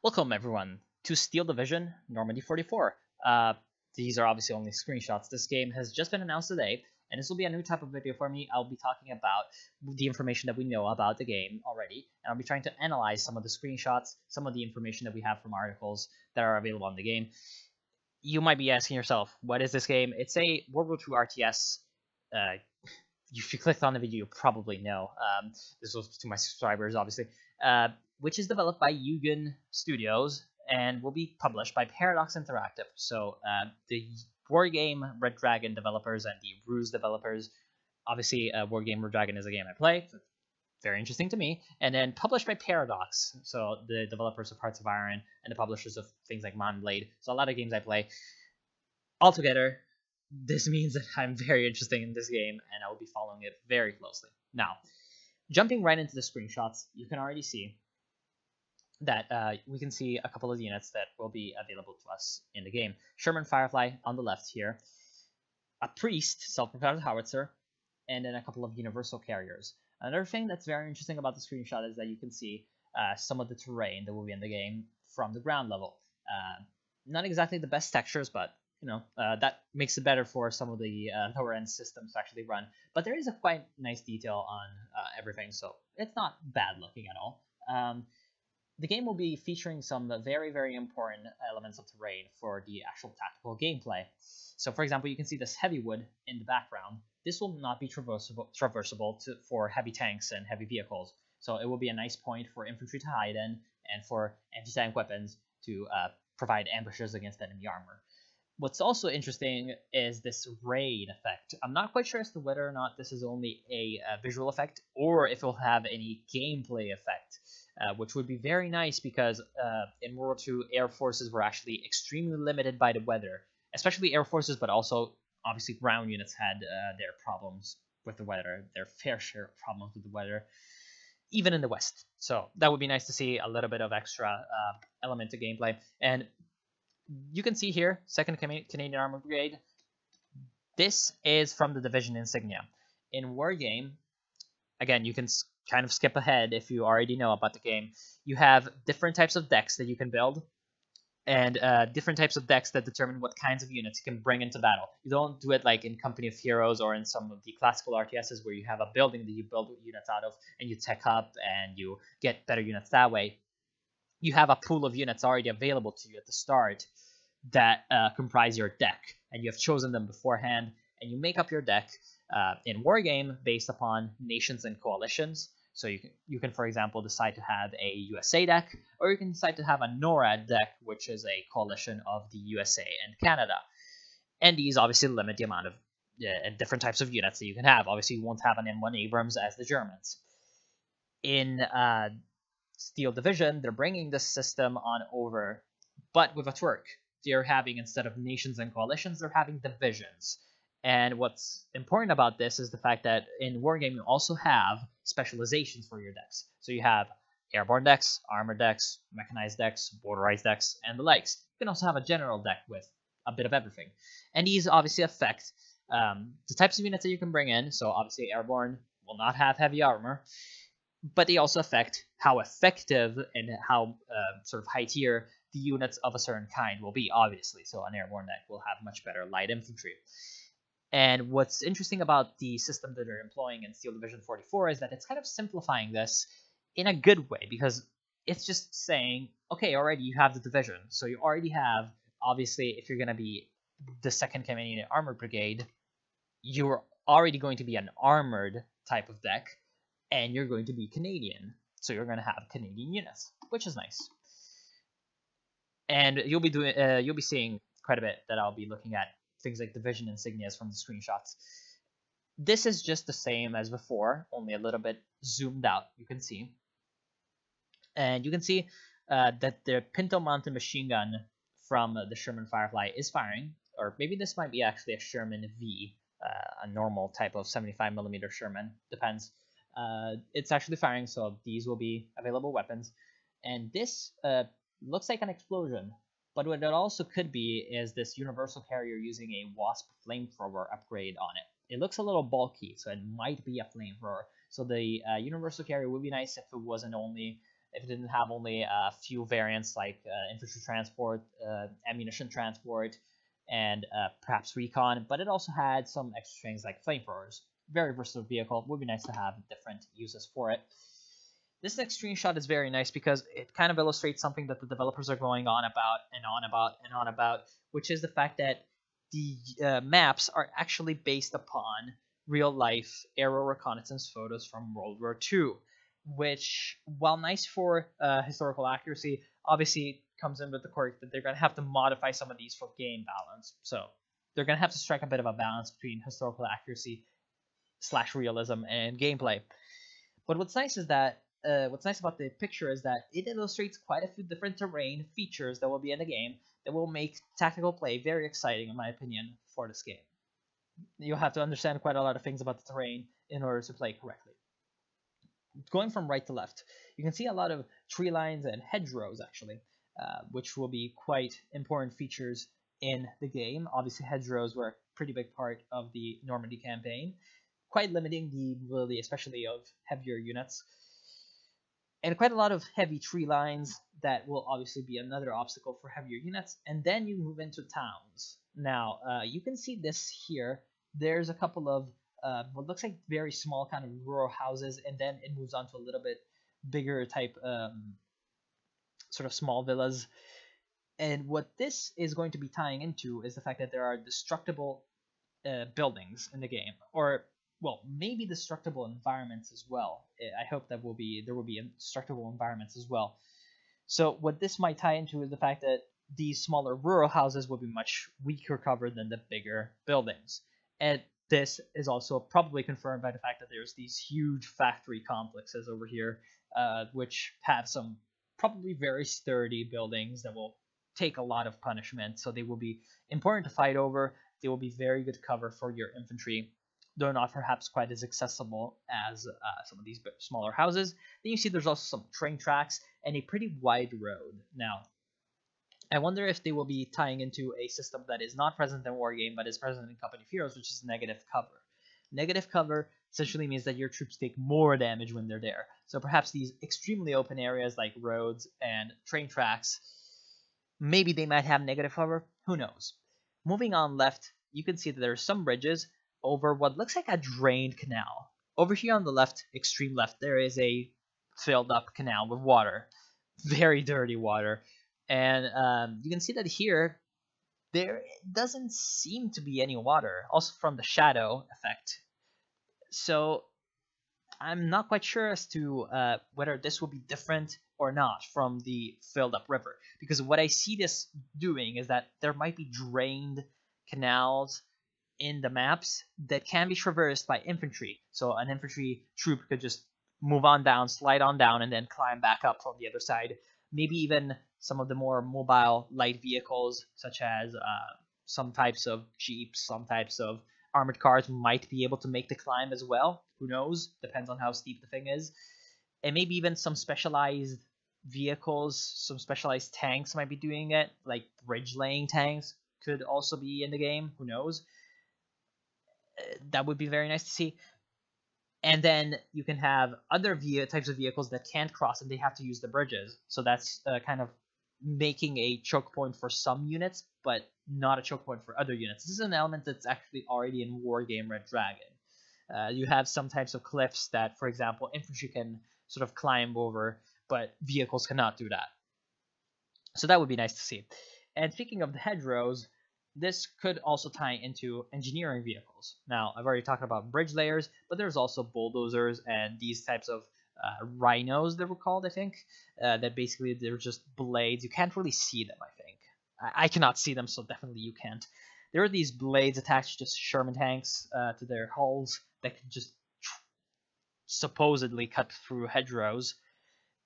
Welcome everyone to Steel Division Normandy 44. These are obviously only screenshots. This game has just been announced today, and this will be a new type of video for me. I'll be talking about the information that we know about the game already, and I'll be trying to analyze some of the screenshots, some of the information that we have from articles that are available on the game. You might be asking yourself, what is this game? It's a World War II RTS. If you clicked on the video, you probably know. This was to my subscribers, obviously. Which is developed by Yugen Studios and will be published by Paradox Interactive. So the Wargame Red Dragon developers and the Ruse developers. Obviously, Wargame Red Dragon is a game I play. So very interesting to me. And then published by Paradox. So the developers of Hearts of Iron and the publishers of things like Mon Blade. So a lot of games I play. Altogether, this means that I'm very interested in this game and I will be following it very closely. Now, jumping right into the screenshots, you can already see that we can see a couple of units that will be available to us in the game. Sherman Firefly on the left here, a Priest, self-propelled howitzer, and then a couple of universal carriers. Another thing that's very interesting about the screenshot is that you can see some of the terrain that will be in the game from the ground level. Not exactly the best textures, but you know that makes it better for some of the lower end systems to actually run. But there is a quite nice detail on everything, so it's not bad looking at all. The game will be featuring some very, very important elements of terrain for the actual tactical gameplay. So, for example, you can see this heavy wood in the background. This will not be traversable for heavy tanks and heavy vehicles. So it will be a nice point for infantry to hide in and for anti-tank weapons to provide ambushes against enemy armor. What's also interesting is this rain effect. I'm not quite sure as to whether or not this is only a visual effect or if it will have any gameplay effect. Which would be very nice because in World War II, air forces were actually extremely limited by the weather, especially air forces, but also obviously ground units had their problems with the weather, their fair share of problems with the weather, even in the West. So that would be nice to see a little bit of extra element to gameplay. And you can see here, 2nd Canadian Armored Brigade. This is from the Division insignia. In Wargame, again, you can kind of skip ahead if you already know about the game. You have different types of decks that you can build, and different types of decks that determine what kinds of units you can bring into battle. You don't do it like in Company of Heroes or in some of the classical RTSs where you have a building that you build units out of and you tech up and you get better units that way. You have a pool of units already available to you at the start that comprise your deck, and you have chosen them beforehand, and you make up your deck in Wargame based upon nations and coalitions. So you can, for example, decide to have a USA deck, or you can decide to have a NORAD deck, which is a coalition of the USA and Canada. And these obviously limit the amount of different types of units that you can have. Obviously, you won't have an M1 Abrams as the Germans. In Steel Division, they're bringing this system on over, but with a twerk. They're having, instead of nations and coalitions, they're having divisions. And what's important about this is the fact that in Wargame you also have specializations for your decks. So you have airborne decks, armored decks, mechanized decks, motorized decks, and the likes. You can also have a general deck with a bit of everything. And these obviously affect the types of units that you can bring in. So obviously airborne will not have heavy armor, but they also affect how effective and how sort of high tier the units of a certain kind will be, obviously. So an airborne deck will have much better light infantry. And what's interesting about the system that they're employing in Steel Division 44 is that it's kind of simplifying this in a good way, because it's just saying, okay, already you have the division. So you already have, obviously, if you're going to be the 2nd Canadian Armored Brigade, you're already going to be an armored type of deck, and you're going to be Canadian. So you're going to have Canadian units, which is nice. And you'll be seeing quite a bit that I'll be looking at. Things like division insignias from the screenshots. This is just the same as before, only a little bit zoomed out, you can see. And you can see that the Pinto Mountain machine gun from the Sherman Firefly is firing, or maybe this might be actually a Sherman V, a normal type of 75mm Sherman, depends. It's actually firing, so these will be available weapons. And this looks like an explosion. But what it also could be is this universal carrier using a Wasp flamethrower upgrade on it. It looks a little bulky, so it might be a flamethrower. So the universal carrier would be nice if it wasn't only if it didn't have only a few variants like infantry transport, ammunition transport, and perhaps recon, but it also had some extra things like flamethrowers. Very versatile vehicle. Would be nice to have different uses for it. This next screenshot is very nice because it kind of illustrates something that the developers are going on about and on about and on about, which is the fact that the maps are actually based upon real-life aerial reconnaissance photos from World War II, which, while nice for historical accuracy, obviously comes in with the quirk that they're going to have to modify some of these for game balance. So they're going to have to strike a bit of a balance between historical accuracy / realism and gameplay. But what's nice is that what's nice about the picture is that it illustrates quite a few different terrain features that will be in the game that will make tactical play very exciting, in my opinion, for this game. You'll have to understand quite a lot of things about the terrain in order to play correctly. Going from right to left, you can see a lot of tree lines and hedgerows, actually, which will be quite important features in the game. Obviously, hedgerows were a pretty big part of the Normandy campaign, quite limiting the ability, especially of heavier units. And quite a lot of heavy tree lines that will obviously be another obstacle for heavier units. And then you move into towns. Now, you can see this here. There's a couple of what looks like very small kind of rural houses, and then it moves on to a little bit bigger type sort of small villas. And what this is going to be tying into is the fact that there are destructible buildings in the game, or well, maybe destructible environments as well. I hope that there will be destructible environments as well. So what this might tie into is the fact that these smaller rural houses will be much weaker cover than the bigger buildings. And this is also probably confirmed by the fact that there's these huge factory complexes over here, which have some probably very sturdy buildings that will take a lot of punishment. So they will be important to fight over. They will be very good cover for your infantry, though not perhaps quite as accessible as some of these smaller houses. Then you see there's also some train tracks and a pretty wide road. Now, I wonder if they will be tying into a system that is not present in Wargame, but is present in Company of Heroes, which is negative cover. Negative cover essentially means that your troops take more damage when they're there. So perhaps these extremely open areas like roads and train tracks, maybe they might have negative cover. Who knows? Moving on left, you can see that there are some bridges over what looks like a drained canal. Over here on the left, extreme left, there is a filled up canal with water. Very dirty water. And you can see that here, there doesn't seem to be any water, also from the shadow effect. So I'm not quite sure as to whether this will be different or not from the filled up river. Because what I see this doing is that there might be drained canals in the maps that can be traversed by infantry. So an infantry troop could just move on down, slide on down, and then climb back up from the other side. Maybe even some of the more mobile light vehicles, such as some types of jeeps, some types of armored cars might be able to make the climb as well. Who knows? Depends on how steep the thing is. And maybe even some specialized vehicles, some specialized tanks might be doing it, like bridge laying tanks could also be in the game. Who knows? That would be very nice to see. And then you can have other types of vehicles that can't cross and they have to use the bridges. So that's kind of making a choke point for some units, but not a choke point for other units. This is an element that's actually already in Wargame Red Dragon. You have some types of cliffs that, for example, infantry can sort of climb over, but vehicles cannot do that. So that would be nice to see. And speaking of the hedgerows, this could also tie into engineering vehicles. Now, I've already talked about bridge layers, but there's also bulldozers and these types of rhinos that were called, I think, that basically they're just blades. You can't really see them, I think. I cannot see them, so definitely you can't. There are these blades attached to Sherman tanks to their hulls that can just supposedly cut through hedgerows.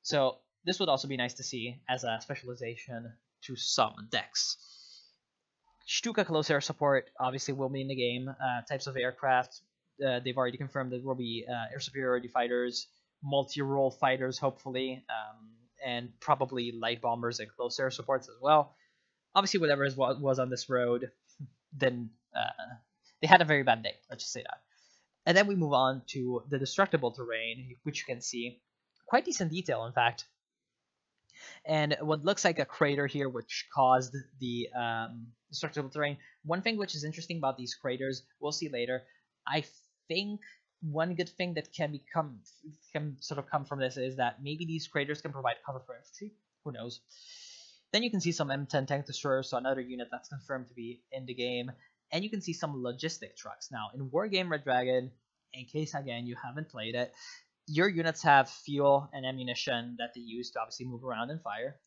So this would also be nice to see as a specialization to some decks. Stuka close air support obviously will be in the game. Types of aircraft, they've already confirmed that there will be air superiority fighters, multi-role fighters hopefully, and probably light bombers and close air supports as well. Obviously whatever was on this road, then they had a very bad day, let's just say that. And then we move on to the destructible terrain, which you can see quite decent detail in fact. and what looks like a crater here, which caused the destructible terrain. One thing which is interesting about these craters, we'll see later. I think one good thing that can sort of come from this is that maybe these craters can provide cover for infantry. Who knows? Then you can see some M10 tank destroyers, so another unit that's confirmed to be in the game, and you can see some logistic trucks. Now, in Wargame Red Dragon, in case again you haven't played it, your units have fuel and ammunition that they use to obviously move around and fire.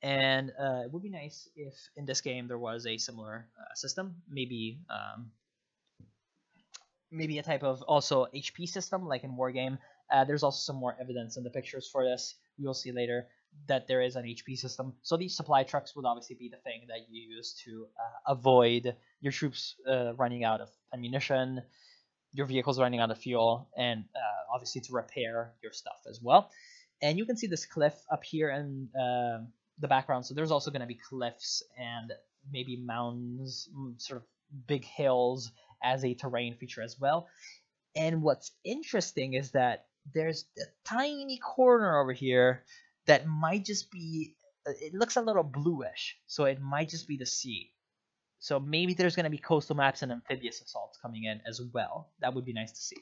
And it would be nice if in this game there was a similar system, maybe a type of also HP system like in Wargame. There's also some more evidence in the pictures for this. You'll see later that there is an HP system. So these supply trucks would obviously be the thing that you use to avoid your troops running out of ammunition, your vehicles running out of fuel, and obviously to repair your stuff as well. And you can see this cliff up here in the background. So there's also going to be cliffs and maybe mountains, sort of big hills as a terrain feature as well. And what's interesting is that there's a tiny corner over here that might just be, it looks a little bluish, so it might just be the sea. So maybe there's going to be coastal maps and amphibious assaults coming in as well. That would be nice to see.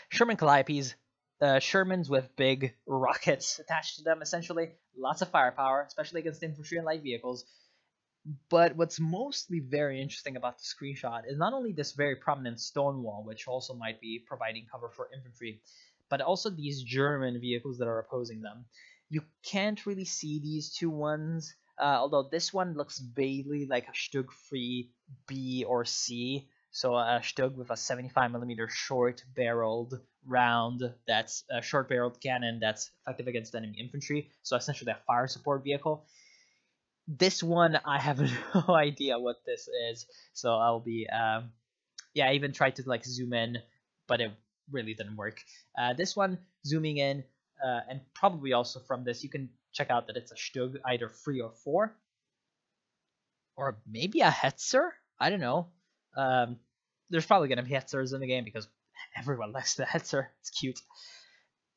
Sherman Calliopes, Shermans with big rockets attached to them, essentially. Lots of firepower, especially against infantry and light vehicles. But what's mostly very interesting about the screenshot is not only this very prominent stone wall, which also might be providing cover for infantry, but also these German vehicles that are opposing them. You can't really see these two ones, although this one looks vaguely like a Stug free B or C. So a Stug with a 75mm short-barreled round, that's a short-barreled cannon that's effective against enemy infantry. So essentially a fire support vehicle. This one, I have no idea what this is, so I'll be, I even tried to like zoom in, but it really didn't work. This one, zooming in, and probably also from this, you can check out that it's a Stug, either 3 or 4, or maybe a Hetzer. I don't know. There's probably gonna be Hetzers in the game because everyone likes the Hetzer. It's cute.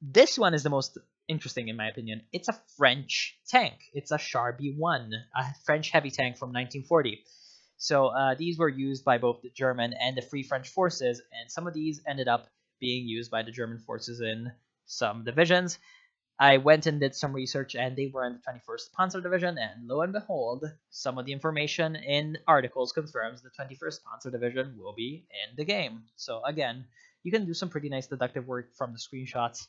This one is the most interesting in my opinion. It's a French tank. It's a Char B1, a French heavy tank from 1940. So these were used by both the German and the Free French forces, and some of these ended up being used by the German forces in some divisions. I went and did some research, and they were in the 21st Panzer Division, and lo and behold, some of the information in articles confirms the 21st Panzer Division will be in the game. So again, you can do some pretty nice deductive work from the screenshots.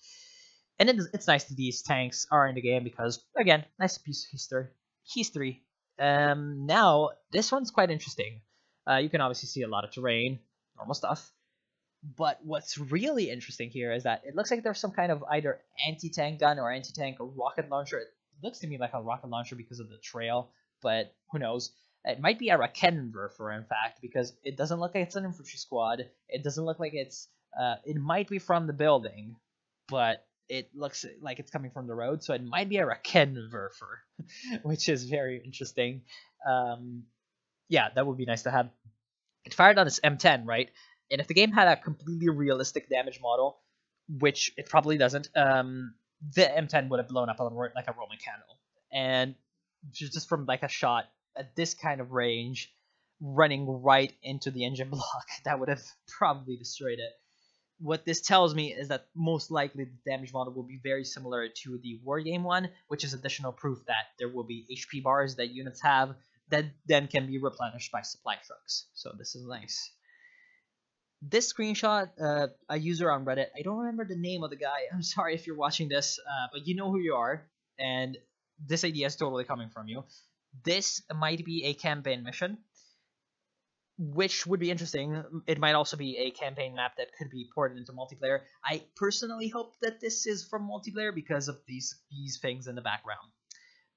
And it's nice that these tanks are in the game because, again, nice piece of history. Now, this one's quite interesting. You can obviously see a lot of terrain, normal stuff. But what's really interesting here is that it looks like there's some kind of either anti-tank gun or anti-tank rocket launcher. It looks to me like a rocket launcher because of the trail, but who knows? It might be a Raketenwerfer, in fact, because it doesn't look like it's an infantry squad. It doesn't look like it's... it might be from the building, but it looks like it's coming from the road, so it might be a Raketenwerfer, which is very interesting. Yeah, that would be nice to have. It fired on its M10, right? And if the game had a completely realistic damage model, which it probably doesn't, the M10 would have blown up like a Roman candle. And just from like a shot at this kind of range, running right into the engine block, that would have probably destroyed it. What this tells me is that most likely the damage model will be very similar to the Wargame one, which is additional proof that there will be HP bars that units have that then can be replenished by supply trucks. So this is nice. This screenshot, a user on Reddit, I don't remember the name of the guy. I'm sorry if you're watching this, but you know who you are, and this idea is totally coming from you. This might be a campaign mission, which would be interesting. It might also be a campaign map that could be ported into multiplayer. I personally hope that this is from multiplayer because of these things in the background.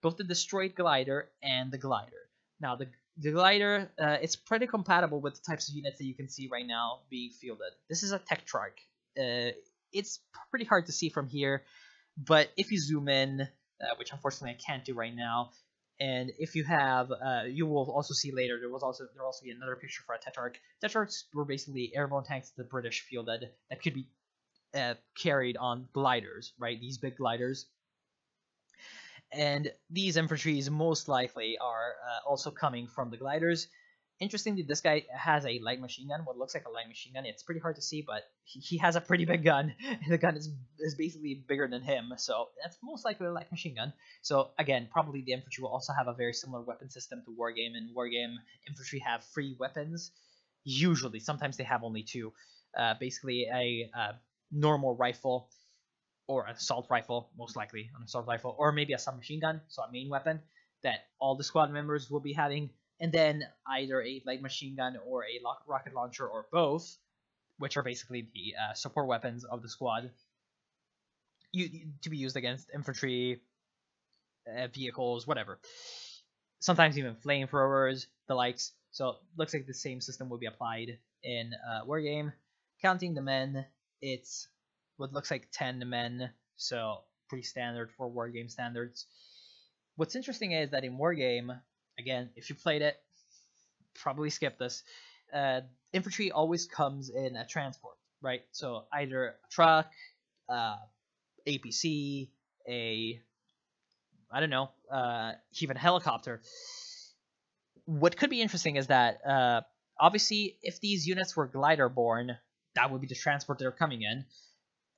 Both the destroyed glider and the glider. Now, the glider, it's pretty compatible with the types of units that you can see right now being fielded. This is a Tektrar. It's pretty hard to see from here, but if you zoom in, which unfortunately I can't do right now, and if you have, you will also see later, there will also be another picture for a Tetrarch. Tetrarchs were basically airborne tanks the British fielded that could be carried on gliders, right? These big gliders. And these infantries most likely are also coming from the gliders. Interestingly, this guy has a light machine gun, what looks like a light machine gun. It's pretty hard to see, but he has a pretty big gun. The gun is basically bigger than him, so that's most likely a light machine gun. So again, probably the infantry will also have a very similar weapon system to Wargame. And Wargame infantry have 3 weapons. Usually, sometimes they have only 2. Basically, a normal rifle, or an assault rifle, most likely an assault rifle, or maybe a submachine gun, so a main weapon that all the squad members will be having, and then either a light machine gun or a rocket launcher or both, which are basically the support weapons of the squad, to be used against infantry, vehicles, whatever. Sometimes even flamethrowers, the likes. So looks like the same system will be applied in Wargame. Counting the men, it's what looks like 10 men, so pretty standard for Wargame standards. What's interesting is that in Wargame, again, if you played it, probably skip this. Infantry always comes in a transport, right? So either a truck, APC, I don't know, even a helicopter. What could be interesting is that obviously, if these units were glider borne, that would be the transport they're coming in.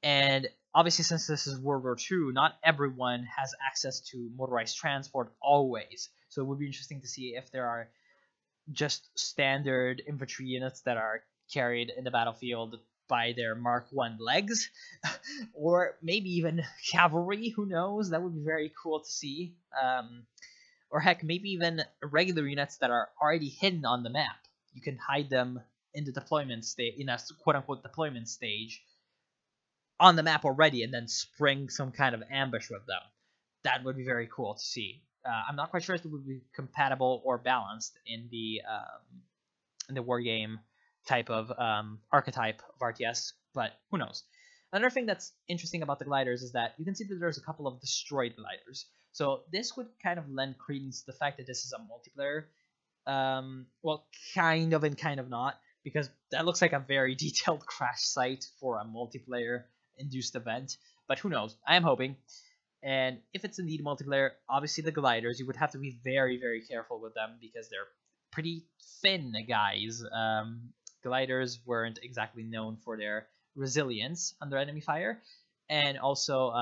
And obviously, since this is World War II, not everyone has access to motorized transport always. So it would be interesting to see if there are just standard infantry units that are carried in the battlefield by their Mark I legs, or maybe even cavalry, who knows? That would be very cool to see. Or heck, maybe even regular units that are already hidden on the map. You can hide them in the deployment stage, in a quote-unquote deployment stage, on the map already, and then spring some kind of ambush with them. That would be very cool to see. I'm not quite sure if it would be compatible or balanced in the Wargame type of archetype of RTS, but who knows. Another thing that's interesting about the gliders is that you can see that there's a couple of destroyed gliders. So this would kind of lend credence to the fact that this is a multiplayer. Well, kind of and kind of not, because that looks like a very detailed crash site for a multiplayer-induced event. But who knows? I am hoping. And if it's indeed multiplayer, obviously the gliders, you would have to be very, very careful with them because they're pretty thin guys. Gliders weren't exactly known for their resilience under enemy fire, and also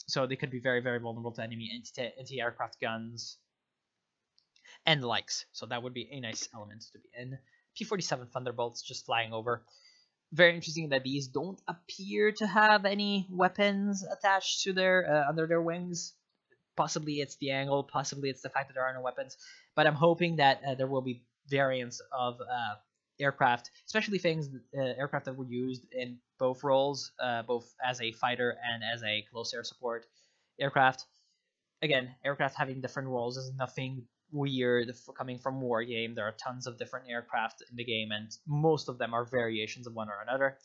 so they could be very, very vulnerable to enemy anti-aircraft guns and the likes. So that would be a nice element to be in. P-47 Thunderbolts just flying over. Very interesting that these don't appear to have any weapons attached to their under their wings. Possibly it's the angle, possibly it's the fact that there are no weapons, but I'm hoping that there will be variants of aircraft, especially aircraft that were used in both roles, both as a fighter and as a close air support aircraft. Again, aircraft having different roles is nothing weird coming from Wargame. There are tons of different aircraft in the game, and most of them are variations of one or another.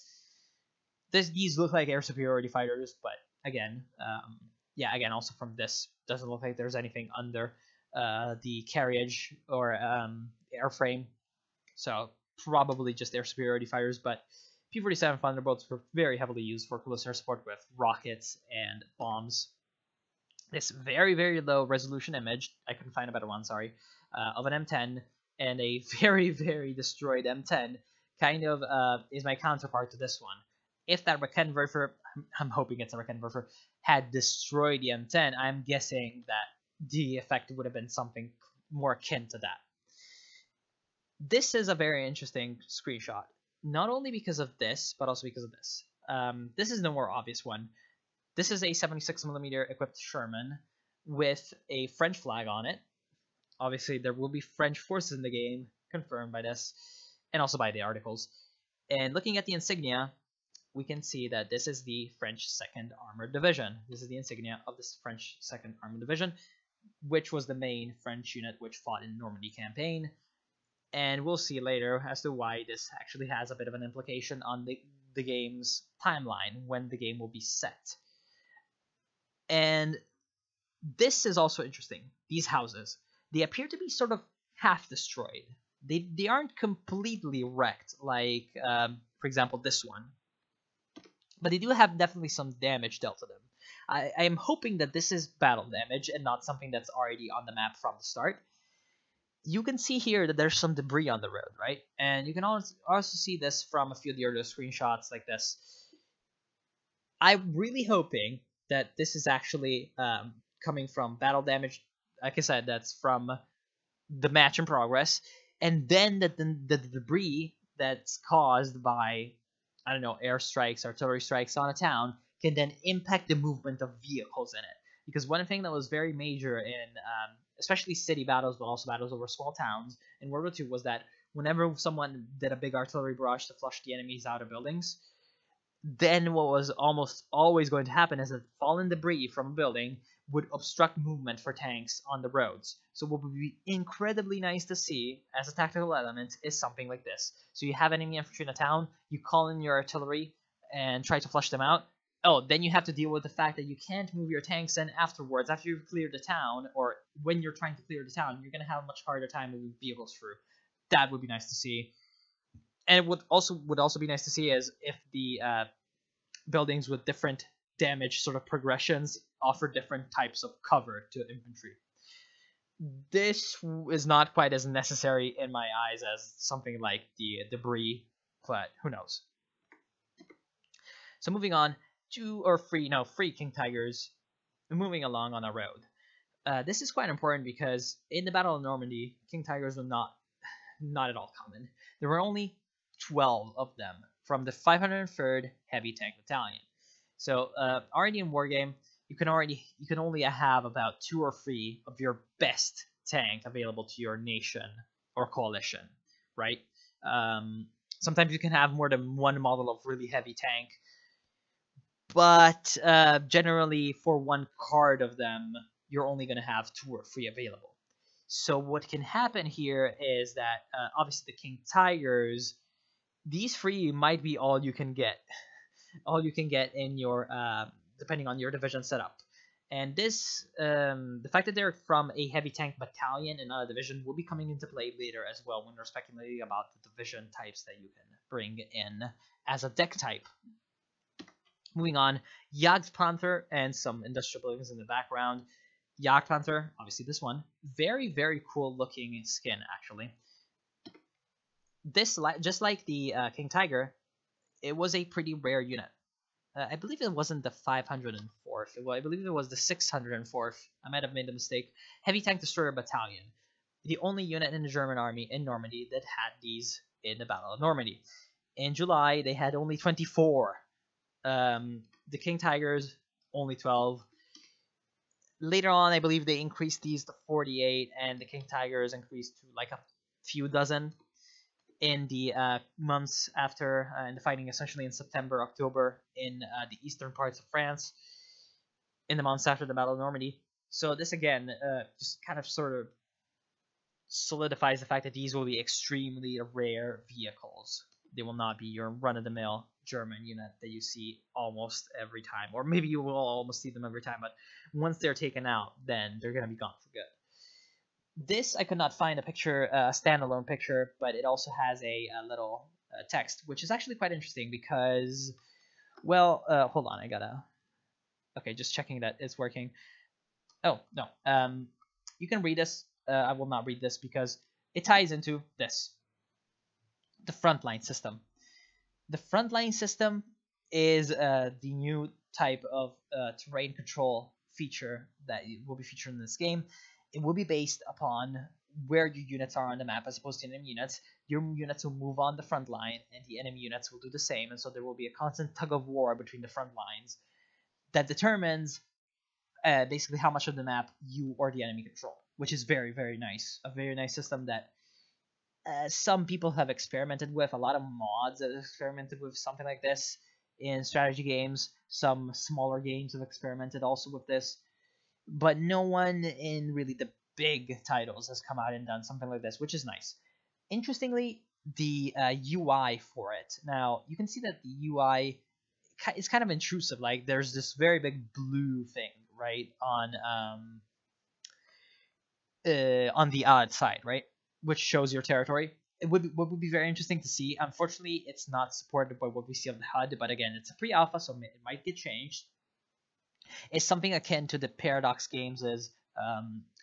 These look like air superiority fighters, but again, yeah, again, also from this, doesn't look like there's anything under the carriage or airframe, so probably just air superiority fighters. But P-47 Thunderbolts were very heavily used for close air support with rockets and bombs. This very, very low resolution image, I couldn't find a better one, sorry, of an M10 and a very, very destroyed M10 kind of is my counterpart to this one. If that Raketenwerfer, I'm hoping it's a Raketenwerfer, had destroyed the M10, I'm guessing that the effect would have been something more akin to that. This is a very interesting screenshot, not only because of this, but also because of this. This is the more obvious one. This is a 76mm equipped Sherman with a French flag on it. Obviously, there will be French forces in the game, confirmed by this, and also by the articles. And looking at the insignia, we can see that this is the French 2nd Armored Division. This is the insignia of this French 2nd Armored Division, which was the main French unit which fought in the Normandy campaign. And we'll see later as to why this actually has a bit of an implication on the game's timeline, when the game will be set. And this is also interesting. These houses, they appear to be sort of half destroyed. They aren't completely wrecked, like, for example, this one. But they do have definitely some damage dealt to them. I am hoping that this is battle damage and not something that's already on the map from the start. You can see here that there's some debris on the road, right? And you can also see this from a few of the other screenshots like this. I'm really hoping that this is actually coming from battle damage. Like I said, that's from the match in progress, and then the debris that's caused by, I don't know, airstrikes, artillery strikes on a town can then impact the movement of vehicles in it. Because one thing that was very major in especially city battles, but also battles over small towns in World War II, was that whenever someone did a big artillery barrage to flush the enemies out of buildings, then what was almost always going to happen is that fallen debris from a building would obstruct movement for tanks on the roads. So what would be incredibly nice to see as a tactical element is something like this. So you have enemy infantry in a town, you call in your artillery and try to flush them out. Oh, then you have to deal with the fact that you can't move your tanks in afterwards, after you've cleared the town, or when you're trying to clear the town, you're going to have a much harder time moving vehicles through. That would be nice to see. And it would also be nice to see is if the buildings with different damage sort of progressions offer different types of cover to infantry. This is not quite as necessary in my eyes as something like the debris, but who knows. So moving on, free King Tigers moving along on a road. This is quite important because in the Battle of Normandy, King Tigers were not at all common. There were only 12 of them from the 503rd Heavy Tank Battalion. So already in Wargame, you can only have about 2 or 3 of your best tank available to your nation or coalition, right? Sometimes you can have more than one model of really heavy tank, but generally for one card of them, you're only going to have 2 or 3 available. So what can happen here is that obviously the King Tigers, these 3 might be all you can get. All you can get in your depending on your division setup. And this the fact that they're from a heavy tank battalion and not a division will be coming into play later as well when we're speculating about the division types that you can bring in as a deck type. Moving on, Jagdpanther and some industrial buildings in the background. Jagdpanther, obviously this one, very, very cool looking skin actually. This, just like the King Tiger, it was a pretty rare unit. I believe it wasn't the 504th. I believe it was the 604th. I might have made a mistake. Heavy Tank Destroyer Battalion. The only unit in the German army in Normandy that had these in the Battle of Normandy. In July, they had only 24. The King Tigers, only 12. Later on, I believe they increased these to 48, and the King Tigers increased to like a few dozen in the months after, in the fighting, essentially in September, October, in the eastern parts of France, in the months after the Battle of Normandy. So this again just kind of sort of solidifies the fact that these will be extremely rare vehicles. They will not be your run-of-the-mill German unit that you see almost every time, or maybe you will almost see them every time, but once they're taken out, then they're going to be gone for good. This, I could not find a picture, a standalone picture, but it also has a little text, which is actually quite interesting because, well, hold on, I gotta, okay, just checking that it's working. Oh, no, you can read this. I will not read this because it ties into this, the frontline system. The frontline system is the new type of terrain control feature that will be featured in this game. It will be based upon where your units are on the map as opposed to enemy units. Your units will move on the front line, and the enemy units will do the same, and so there will be a constant tug of war between the front lines that determines basically how much of the map you or the enemy control, which is very, very nice. A very nice system that some people have experimented with. A lot of mods have experimented with something like this in strategy games. Some smaller games have experimented also with this. But no one in really the big titles has come out and done something like this, which is nice. Interestingly, the UI for it. Now, you can see that the UI is kind of intrusive. Like, there's this very big blue thing, right, on the outside, right, which shows your territory. What would be very interesting to see. Unfortunately, it's not supported by what we see on the HUD, but again, it's a pre-alpha, so it might get changed. It's something akin to the Paradox Games'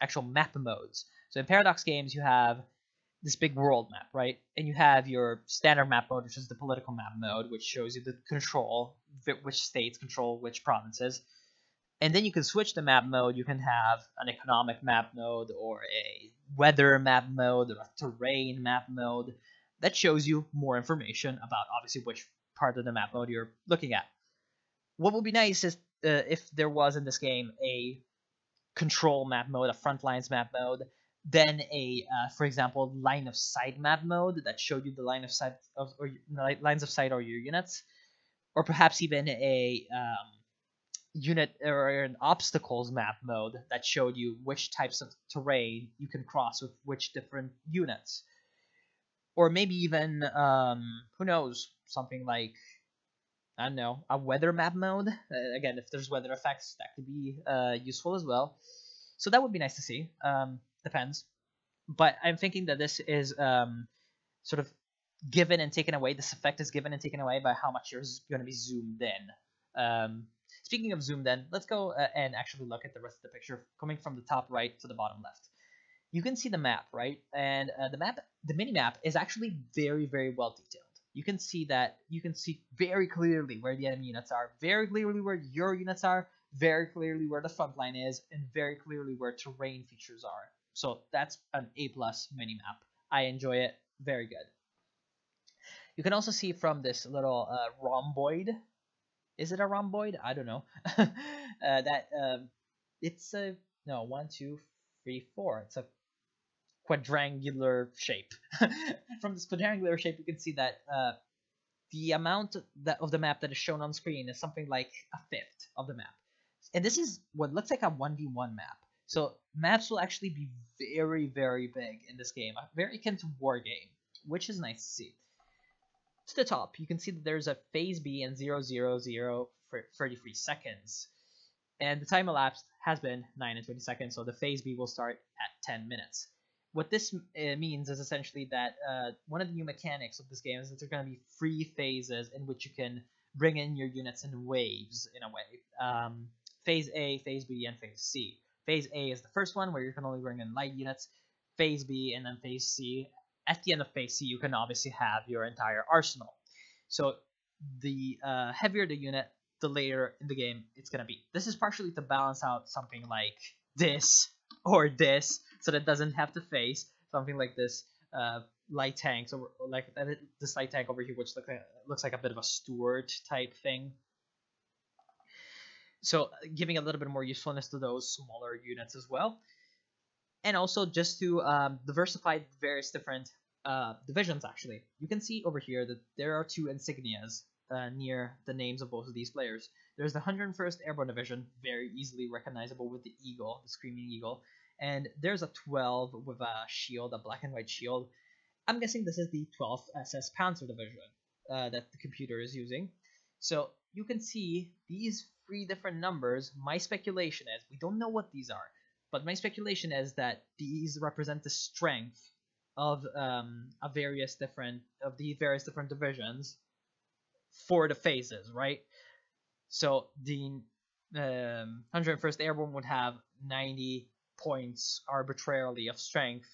actual map modes. So in Paradox Games, you have this big world map, right? And you have your standard map mode, which is the political map mode, which shows you the control, which states control which provinces. And then you can switch the map mode. You can have an economic map mode or a weather map mode or a terrain map mode that shows you more information about obviously which part of the map mode you're looking at. What would be nice is if there was in this game a control map mode, a front lines map mode, then a, for example, line of sight map mode that showed you the line of sight of or lines of sight or your units, or perhaps even a unit or an obstacles map mode that showed you which types of terrain you can cross with which different units, or maybe even who knows, something like, I don't know, a weather map mode. Again, if there's weather effects, that could be useful as well. So that would be nice to see. Depends. But I'm thinking that this is sort of given and taken away. This effect is given and taken away by how much you're going to be zoomed in. Speaking of zoomed in, let's go and actually look at the rest of the picture coming from the top right to the bottom left. You can see the map, right? And the mini map is actually very, very well detailed. You can see very clearly where the enemy units are, very clearly where your units are, very clearly where the front line is, and very clearly where terrain features are. So that's an A+ mini map. I enjoy it. Very good. You can also see from this little rhomboid. Is it a rhomboid? I don't know. It's a no 1, 2, 3, 4. It's a quadrangular shape. From this quadrangular shape, you can see that the amount of the map that is shown on screen is something like a fifth of the map. And this is what looks like a 1v1 map. So maps will actually be very, very big in this game, very akin to War Game, which is nice to see. To the top, you can see that there's a phase B in 000 for 33 seconds. And the time elapsed has been 9 and 20 seconds, so the phase B will start at 10 minutes. What this means is essentially that one of the new mechanics of this game is that there are going to be 3 phases in which you can bring in your units in waves, in a way. Phase A, Phase B, and Phase C. Phase A is the first one, where you can only bring in light units. Phase B, and then Phase C. At the end of Phase C, you can obviously have your entire arsenal. So the heavier the unit, the later in the game it's going to be. This is partially to balance out something like this or this, so that it doesn't have to face something like this light tanks, or like this light tank over here, which looks like a bit of a Stuart type thing. So giving a little bit more usefulness to those smaller units as well. And also just to diversify various different divisions, actually. You can see over here that there are 2 insignias near the names of both of these players. There's the 101st Airborne Division, very easily recognizable with the eagle, the Screaming Eagle. And there's a 12 with a shield, a black and white shield. I'm guessing this is the 12th SS Panzer Division that the computer is using. So you can see these 3 different numbers. My speculation is, we don't know what these are, but my speculation is that these represent the strength of the various different divisions for the phases, right? So the 101st Airborne would have 90 points arbitrarily of strength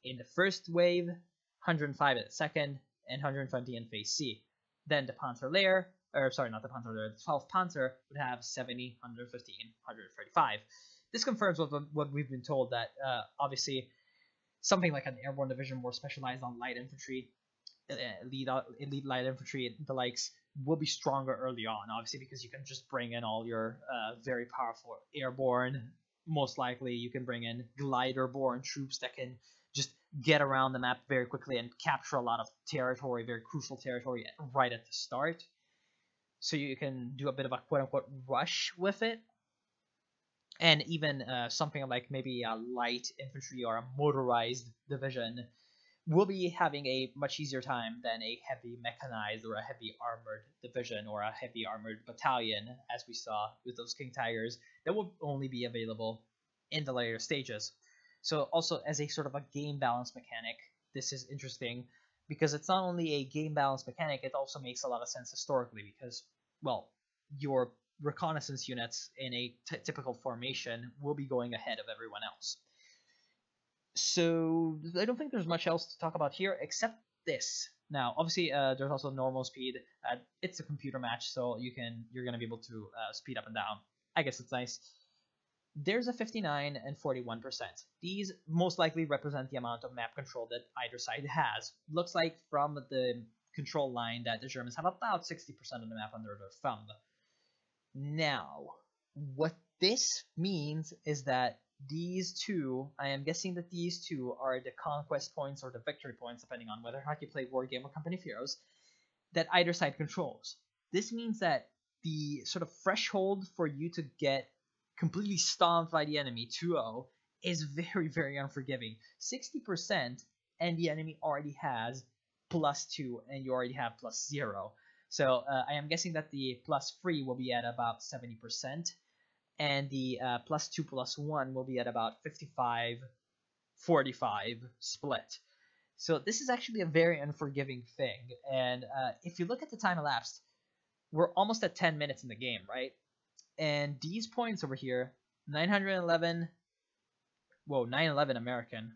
in the first wave, 105 in the second, and 120 in Phase C. Then the Panzer Layer, or sorry, not the Panzer Layer, the 12th Panzer would have 70, 115, 135. This confirms what we've been told, that obviously something like an airborne division more specialized on light infantry, elite light infantry, and the likes, will be stronger early on, obviously, because you can just bring in all your very powerful airborne. Most likely you can bring in glider-borne troops that can just get around the map very quickly and capture a lot of territory, very crucial territory, right at the start. So you can do a bit of a quote-unquote rush with it. And even something like maybe a light infantry or a motorized division will be having a much easier time than a heavy mechanized or a heavy armored division or a heavy armored battalion, as we saw with those King Tigers, that will only be available in the later stages. So also, as a sort of a game balance mechanic, this is interesting, because it's not only a game balance mechanic, it also makes a lot of sense historically, because, well, your reconnaissance units in a typical formation will be going ahead of everyone else. So I don't think there's much else to talk about here except this. Now, obviously, there's also normal speed. It's a computer match, so you're gonna be able to speed up and down. I guess it's nice. There's a 59 and 41%. These most likely represent the amount of map control that either side has. Looks like from the control line that the Germans have about 60% of the map under their thumb. Now, what this means is that these two, I am guessing that these two are the conquest points or the victory points, depending on whether or not you play Wargame or Company of Heroes, that either side controls. This means that the sort of threshold for you to get completely stomped by the enemy 2-0 is very, very unforgiving. 60% and the enemy already has +2 and you already have +0. So I am guessing that the +3 will be at about 70%, and the +2/+1 will be at about 55-45 split. So this is actually a very unforgiving thing. And if you look at the time elapsed, we're almost at 10 minutes in the game, right? And these points over here, 911, whoa, 911 American.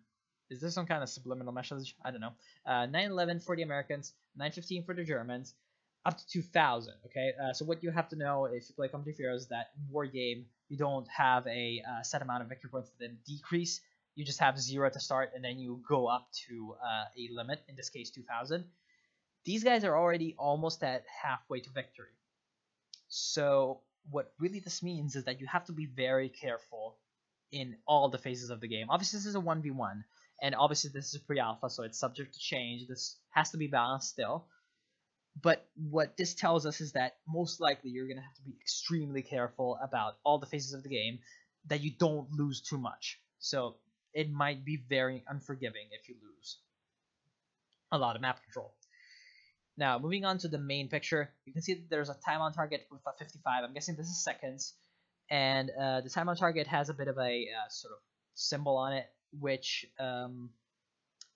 Is this some kind of subliminal message? I don't know. 911 for the Americans, 915 for the Germans, up to 2,000. Okay, so what you have to know if you play Company of Heroes is that in War Game you don't have a set amount of victory points that then decrease. You just have 0 to start, and then you go up to a limit. In this case, 2,000. These guys are already almost at halfway to victory. So what really this means is that you have to be very careful in all the phases of the game. Obviously, this is a 1v1, and obviously this is pre-alpha, so it's subject to change. This has to be balanced still. But what this tells us is that most likely you're going to have to be extremely careful about all the phases of the game, that you don't lose too much. So it might be very unforgiving if you lose a lot of map control. Now, moving on to the main picture, you can see that there's a time on target with a 55. I'm guessing this is seconds. And the time on target has a bit of a sort of symbol on it, which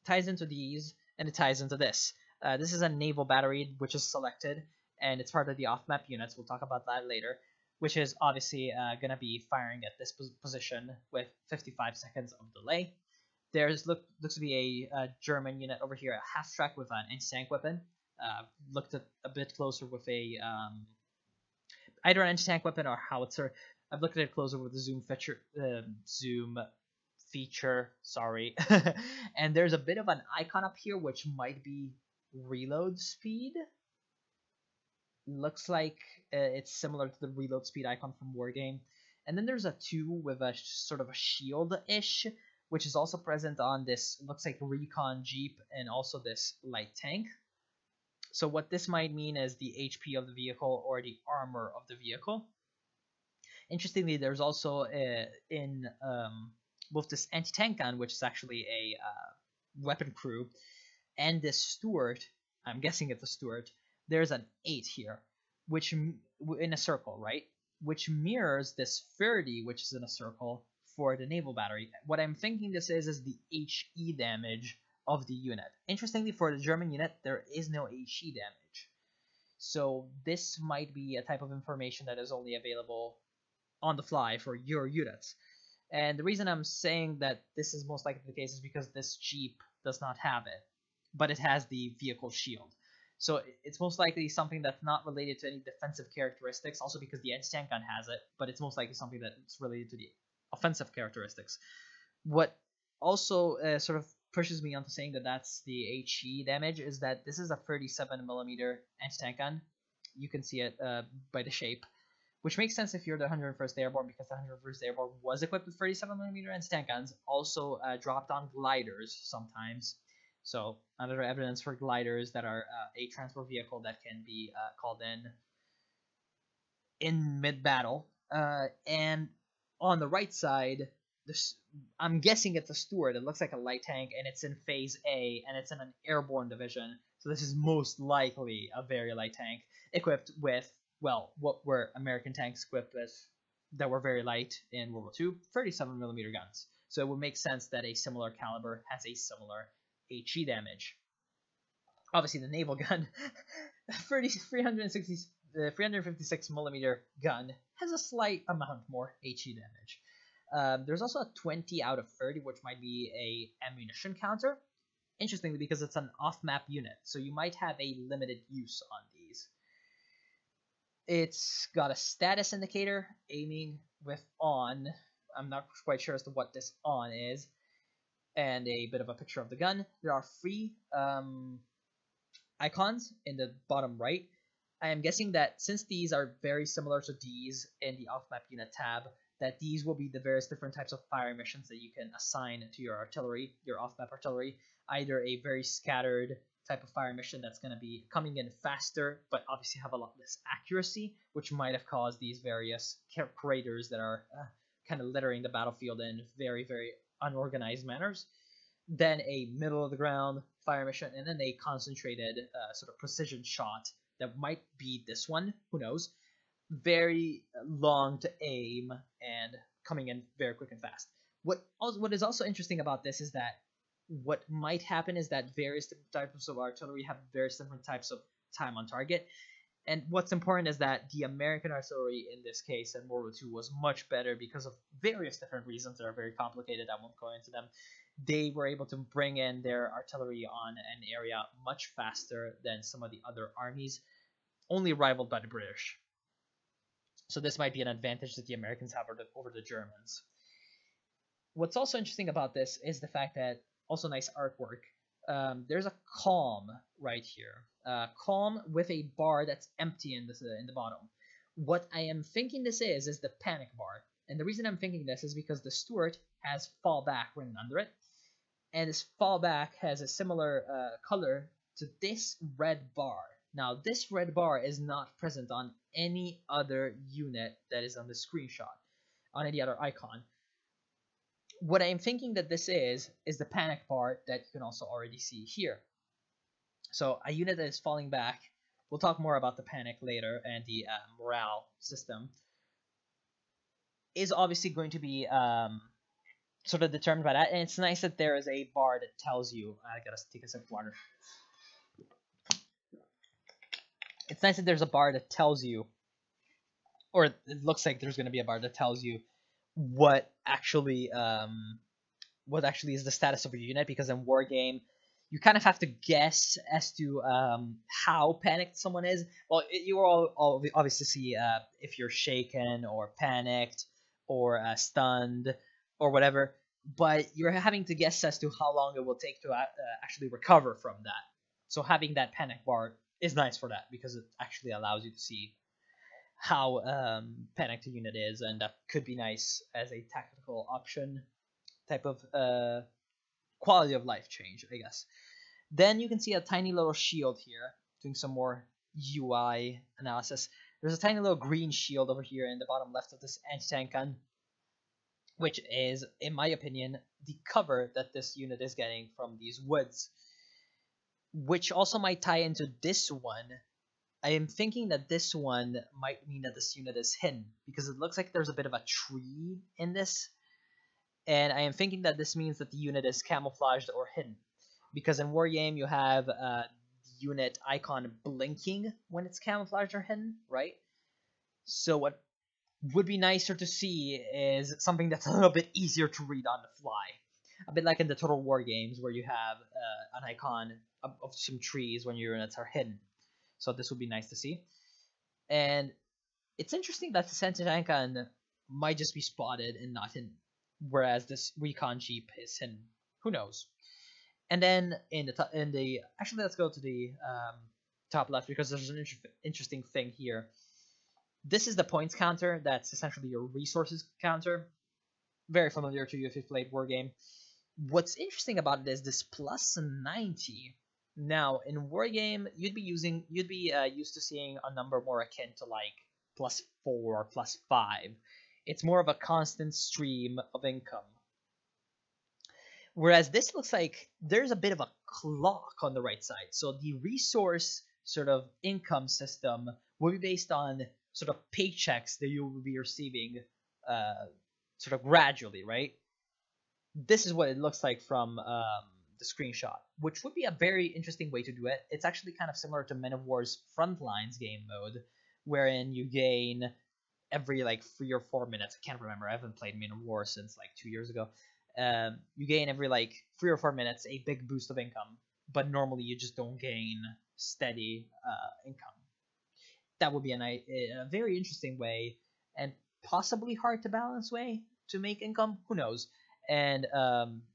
ties into these, and it ties into this. This is a naval battery, which is selected, and it's part of the off-map units. We'll talk about that later, which is obviously going to be firing at this position with 55 seconds of delay. There's looks to be a German unit over here, a half-track with an anti-tank weapon. Looked at a bit closer with a either an anti-tank weapon or howitzer. I've looked at it closer with the zoom feature. Sorry, and there's a bit of an icon up here which might be reload speed. Looks like it's similar to the reload speed icon from Wargame. And then there's a 2 with a sort of a shield-ish, which is also present on this, looks like recon jeep, and also this light tank. So what this might mean is the HP of the vehicle or the armor of the vehicle. Interestingly, there's also in both this anti-tank gun, which is actually a weapon crew, and this Stuart, I'm guessing it's a Stuart, there's an 8 here, which in a circle, right? Which mirrors this 30, which is in a circle for the naval battery. What I'm thinking this is the HE damage of the unit. Interestingly, for the German unit, there is no HE damage. So this might be a type of information that is only available on the fly for your units. And the reason I'm saying that this is most likely the case is because this Jeep does not have it, but it has the vehicle shield. So it's most likely something that's not related to any defensive characteristics, also because the anti-tank gun has it, but it's most likely something that's related to the offensive characteristics. What also sort of pushes me onto saying that that's the HE damage is that this is a 37mm anti-tank gun. You can see it by the shape, which makes sense if you're the 101st Airborne, because the 101st Airborne was equipped with 37mm anti-tank guns, also dropped on gliders sometimes. So another evidence for gliders that are a transport vehicle that can be called in mid-battle. And on the right side, I'm guessing it's a Stuart. It looks like a light tank, and it's in Phase A, and it's in an airborne division. So this is most likely a very light tank equipped with, well, what were American tanks equipped with that were very light in World War II? 37mm guns. So it would make sense that a similar caliber has a similar HE damage. Obviously, the naval gun, 360 the 356mm gun has a slight amount more HE damage. There's also a 20 out of 30, which might be a ammunition counter. Interestingly, because it's an off-map unit, so you might have a limited use on these. It's got a status indicator, aiming with on. I'm not quite sure as to what this on is, and a bit of a picture of the gun. There are free icons in the bottom right. I am guessing that since these are very similar to these in the off-map unit tab, that these will be the various different types of fire missions that you can assign to your artillery, your off-map artillery. Either a very scattered type of fire mission that's going to be coming in faster, but obviously have a lot less accuracy, which might have caused these various craters that are kind of littering the battlefield in very, very unorganized manners. Then a middle of the ground fire mission, and then a concentrated sort of precision shot that might be this one, who knows. Very long to aim and coming in very quick and fast. What is also interesting about this is that what might happen is that various different types of artillery have various different types of time on target. And what's important is that the American artillery in this case in World War II was much better because of various different reasons that are very complicated. I won't go into them. They were able to bring in their artillery on an area much faster than some of the other armies, only rivaled by the British. So this might be an advantage that the Americans have over the Germans. What's also interesting about this is the fact that, also nice artwork, there's a calm right here. Calm with a bar that's empty in the bottom. What I am thinking this is the panic bar. And the reason I'm thinking this is because the Stuart has fall back written under it. And this fall back has a similar color to this red bar. Now, this red bar is not present on any other unit that is on the screenshot, on any other icon. What I'm thinking that this is the panic bar that you can also already see here. So a unit that is falling back, we'll talk more about the panic later and the morale system, is obviously going to be sort of determined by that. And it's nice that there is a bar that tells you, I gotta take a sip of water. It's nice that there's a bar that tells you, or it looks like there's going to be a bar that tells you what actually is the status of your unit, because in war game you kind of have to guess as to how panicked someone is. Well, you all obviously see if you're shaken or panicked or stunned or whatever, but you're having to guess as to how long it will take to actually recover from that. So having that panic bar is nice for that, because it actually allows you to see how panicked a unit is, and that could be nice as a tactical option type of quality of life change, I guess. Then you can see a tiny little shield here, doing some more UI analysis. There's a tiny little green shield over here in the bottom left of this anti-tank gun, which is, in my opinion, the cover that this unit is getting from these woods, which also might tie into this one. I am thinking that this one might mean that this unit is hidden, because it looks like there's a bit of a tree in this, and I am thinking that this means that the unit is camouflaged or hidden, because in Wargame you have the unit icon blinking when it's camouflaged or hidden, right? So what would be nicer to see is something that's a little bit easier to read on the fly, a bit like in the Total War games where you have an icon of some trees when your units are hidden. So this would be nice to see. And it's interesting that the anti-tank gun might just be spotted and not hidden, whereas this recon jeep is hidden. Who knows? And then actually, let's go to the top left, because there's an interesting thing here. This is the points counter. That's essentially your resources counter. Very familiar to you if you've played Wargame. What's interesting about it is this plus 90. Now, in Wargame, you'd be used to seeing a number more akin to like +4 or +5. It's more of a constant stream of income. Whereas this looks like there's a bit of a clock on the right side. So the resource sort of income system will be based on sort of paychecks that you will be receiving sort of gradually, right? This is what it looks like from the screenshot, which would be a very interesting way to do it. It's actually kind of similar to Men of War's Frontlines game mode, wherein you gain every like 3 or 4 minutes. I can't remember. I haven't played Min of War since like 2 years ago. You gain every like 3 or 4 minutes a big boost of income, but normally you just don't gain steady income. That would be a very interesting way, and possibly hard to balance way to make income. Who knows? And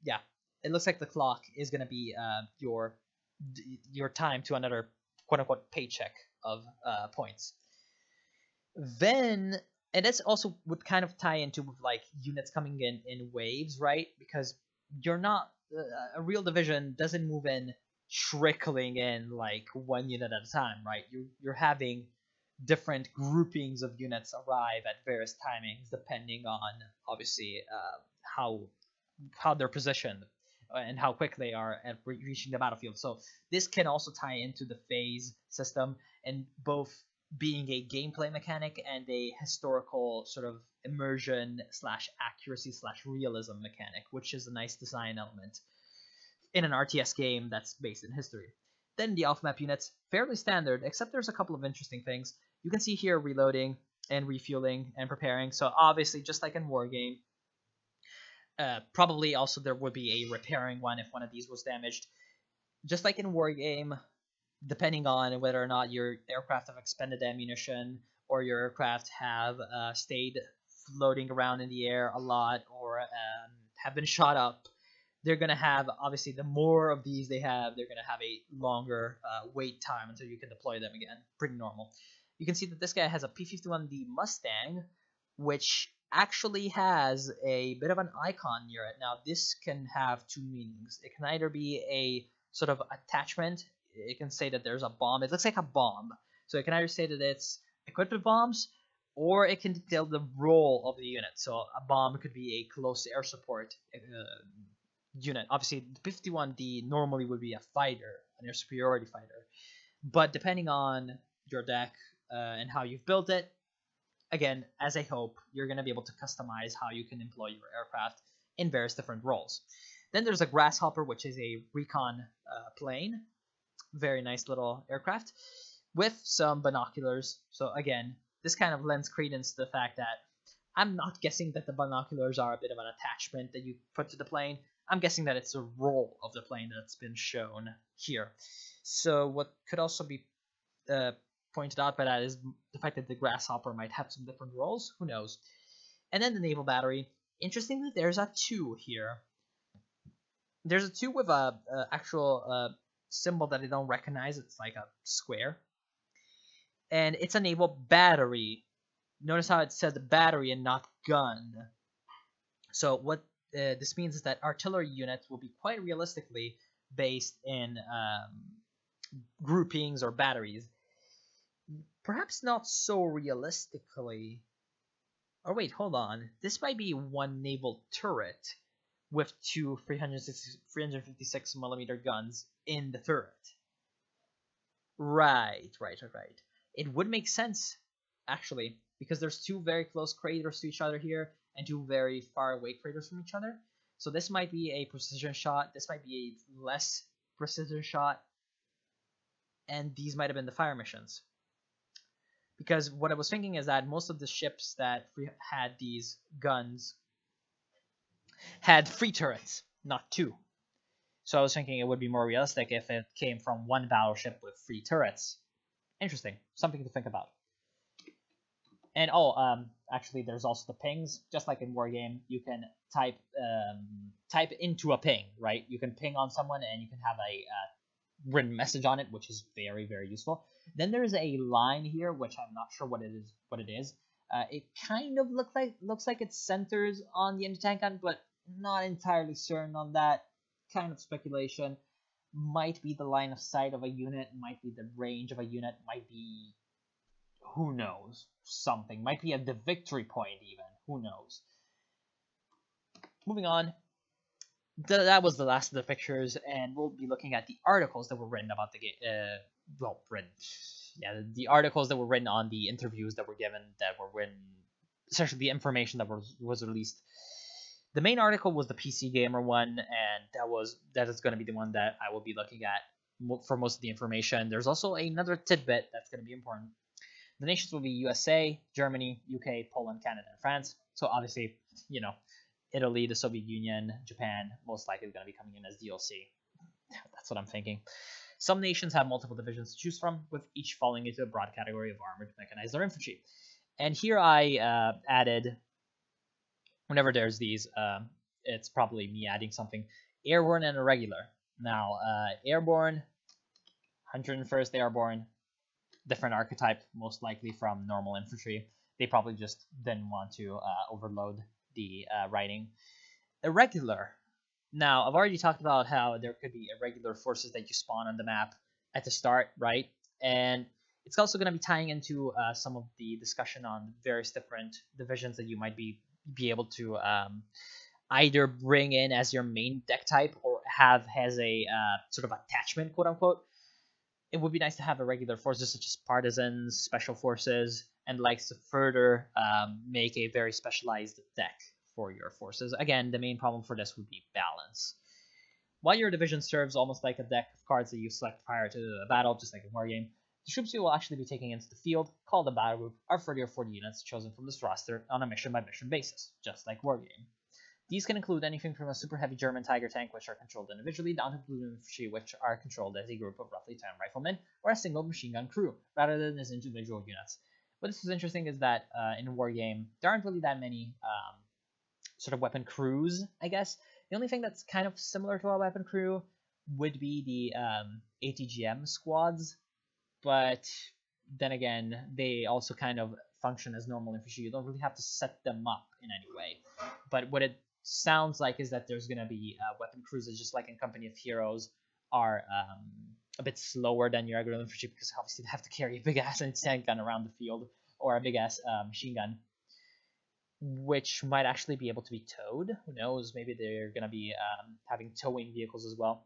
yeah, it looks like the clock is gonna be your time to another quote unquote paycheck of points. Then, and that's also would kind of tie into like units coming in waves, right? Because you're not a real division doesn't move in trickling in like one unit at a time, right? You're having different groupings of units arrive at various timings depending on obviously how they're positioned and how quick they are at reaching the battlefield. So this can also tie into the phase system, and both being a gameplay mechanic and a historical sort of immersion slash accuracy slash realism mechanic, which is a nice design element in an RTS game that's based in history. Then the alpha map units, fairly standard, except there's a couple of interesting things. You can see here reloading and refueling and preparing. So obviously, just like in Wargame, probably also there would be a repairing one if one of these was damaged. Just like in Wargame, depending on whether or not your aircraft have expended ammunition or your aircraft have stayed floating around in the air a lot or have been shot up, they're going to have, obviously, the more of these they have, they're going to have a longer wait time until you can deploy them again. Pretty normal. You can see that this guy has a P-51D Mustang, which actually has a bit of an icon near it. Now, this can have two meanings. It can either be a sort of attachment. It can say that there's a bomb. It looks like a bomb. So it can either say that it's equipped with bombs, or it can detail the role of the unit. So a bomb could be a close air support unit. Obviously, the 51D normally would be a fighter, an air superiority fighter. But depending on your deck and how you've built it, again, as I hope, you're going to be able to customize how you can employ your aircraft in various different roles. Then there's a Grasshopper, which is a recon plane. Very nice little aircraft with some binoculars. So again, this kind of lends credence to the fact that I'm not guessing that the binoculars are a bit of an attachment that you put to the plane. I'm guessing that it's a role of the plane that's been shown here. So what could also be pointed out by that is the fact that the Grasshopper might have some different roles. Who knows? And then the naval battery. Interestingly, there's a 2 here. There's a 2 with a actual symbol that I don't recognize. It's like a square. And it's a naval battery. Notice how it says battery and not gun. So what this means is that artillery units will be quite realistically based in groupings or batteries. Perhaps not so realistically. Or wait, hold on. This might be one naval turret with two 356 millimeter guns in the turret. Right. It would make sense, actually, because there's two very close craters to each other here and two very far away craters from each other. So this might be a precision shot. This might be a less precision shot. And these might have been the fire missions. Because what I was thinking is that most of the ships that had these guns had 3 turrets, not 2. So I was thinking it would be more realistic if it came from one battleship with 3 turrets. Interesting. Something to think about. And actually there's also the pings. Just like in Wargame, you can type into a ping, right? You can ping on someone and you can have a written message on it, which is very, very useful. Then there's a line here, which I'm not sure what it is. It kind of looks like it centers on the anti-tank gun, but not entirely certain on that. Kind of speculation. Might be the line of sight of a unit, might be the range of a unit, might be, who knows, something. Might be at the victory point even, who knows. Moving on. That was the last of the pictures, and we'll be looking at the articles that were written about the game. The articles that were written on the interviews that were given, that were written, essentially the information that was released. The main article was the PC Gamer one, and that is going to be the one that I will be looking at for most of the information. There's also another tidbit that's going to be important. The nations will be USA, Germany, UK, Poland, Canada, and France. So obviously, you know, Italy, the Soviet Union, Japan, most likely going to be coming in as DLC. That's what I'm thinking. Some nations have multiple divisions to choose from, with each falling into a broad category of armored, mechanized, or infantry. And here I added, whenever there's these, it's probably me adding something, airborne and irregular. Now, airborne, 101st Airborne, different archetype, most likely from normal infantry. They probably just didn't want to overload the writing. Irregular. Now, I've already talked about how there could be irregular forces that you spawn on the map at the start, right? And it's also going to be tying into some of the discussion on various different divisions that you might be able to either bring in as your main deck type or have as a sort of attachment, quote unquote. It would be nice to have irregular forces such as partisans, special forces, and likes to further make a very specialized deck for your forces. Again, the main problem for this would be balance. While your division serves almost like a deck of cards that you select prior to the battle, just like a wargame, the troops you will actually be taking into the field, called a battle group, are 30 or 40 units chosen from this roster on a mission-by-mission basis, just like wargame. These can include anything from a super heavy German Tiger tank, which are controlled individually, down to blue infantry, which are controlled as a group of roughly 10 riflemen, or a single machine gun crew, rather than as individual units. What is interesting is that in Wargame, there aren't really that many sort of weapon crews, I guess. The only thing that's kind of similar to a weapon crew would be the ATGM squads, but then again, they also kind of function as normal infantry. You don't really have to set them up in any way. But what it sounds like is that there's going to be weapon crews, just like in Company of Heroes, are a bit slower than your regular infantry because obviously they have to carry a big ass anti-tank gun around the field or a big ass machine gun, which might actually be able to be towed. Who knows? Maybe they're going to be having towing vehicles as well,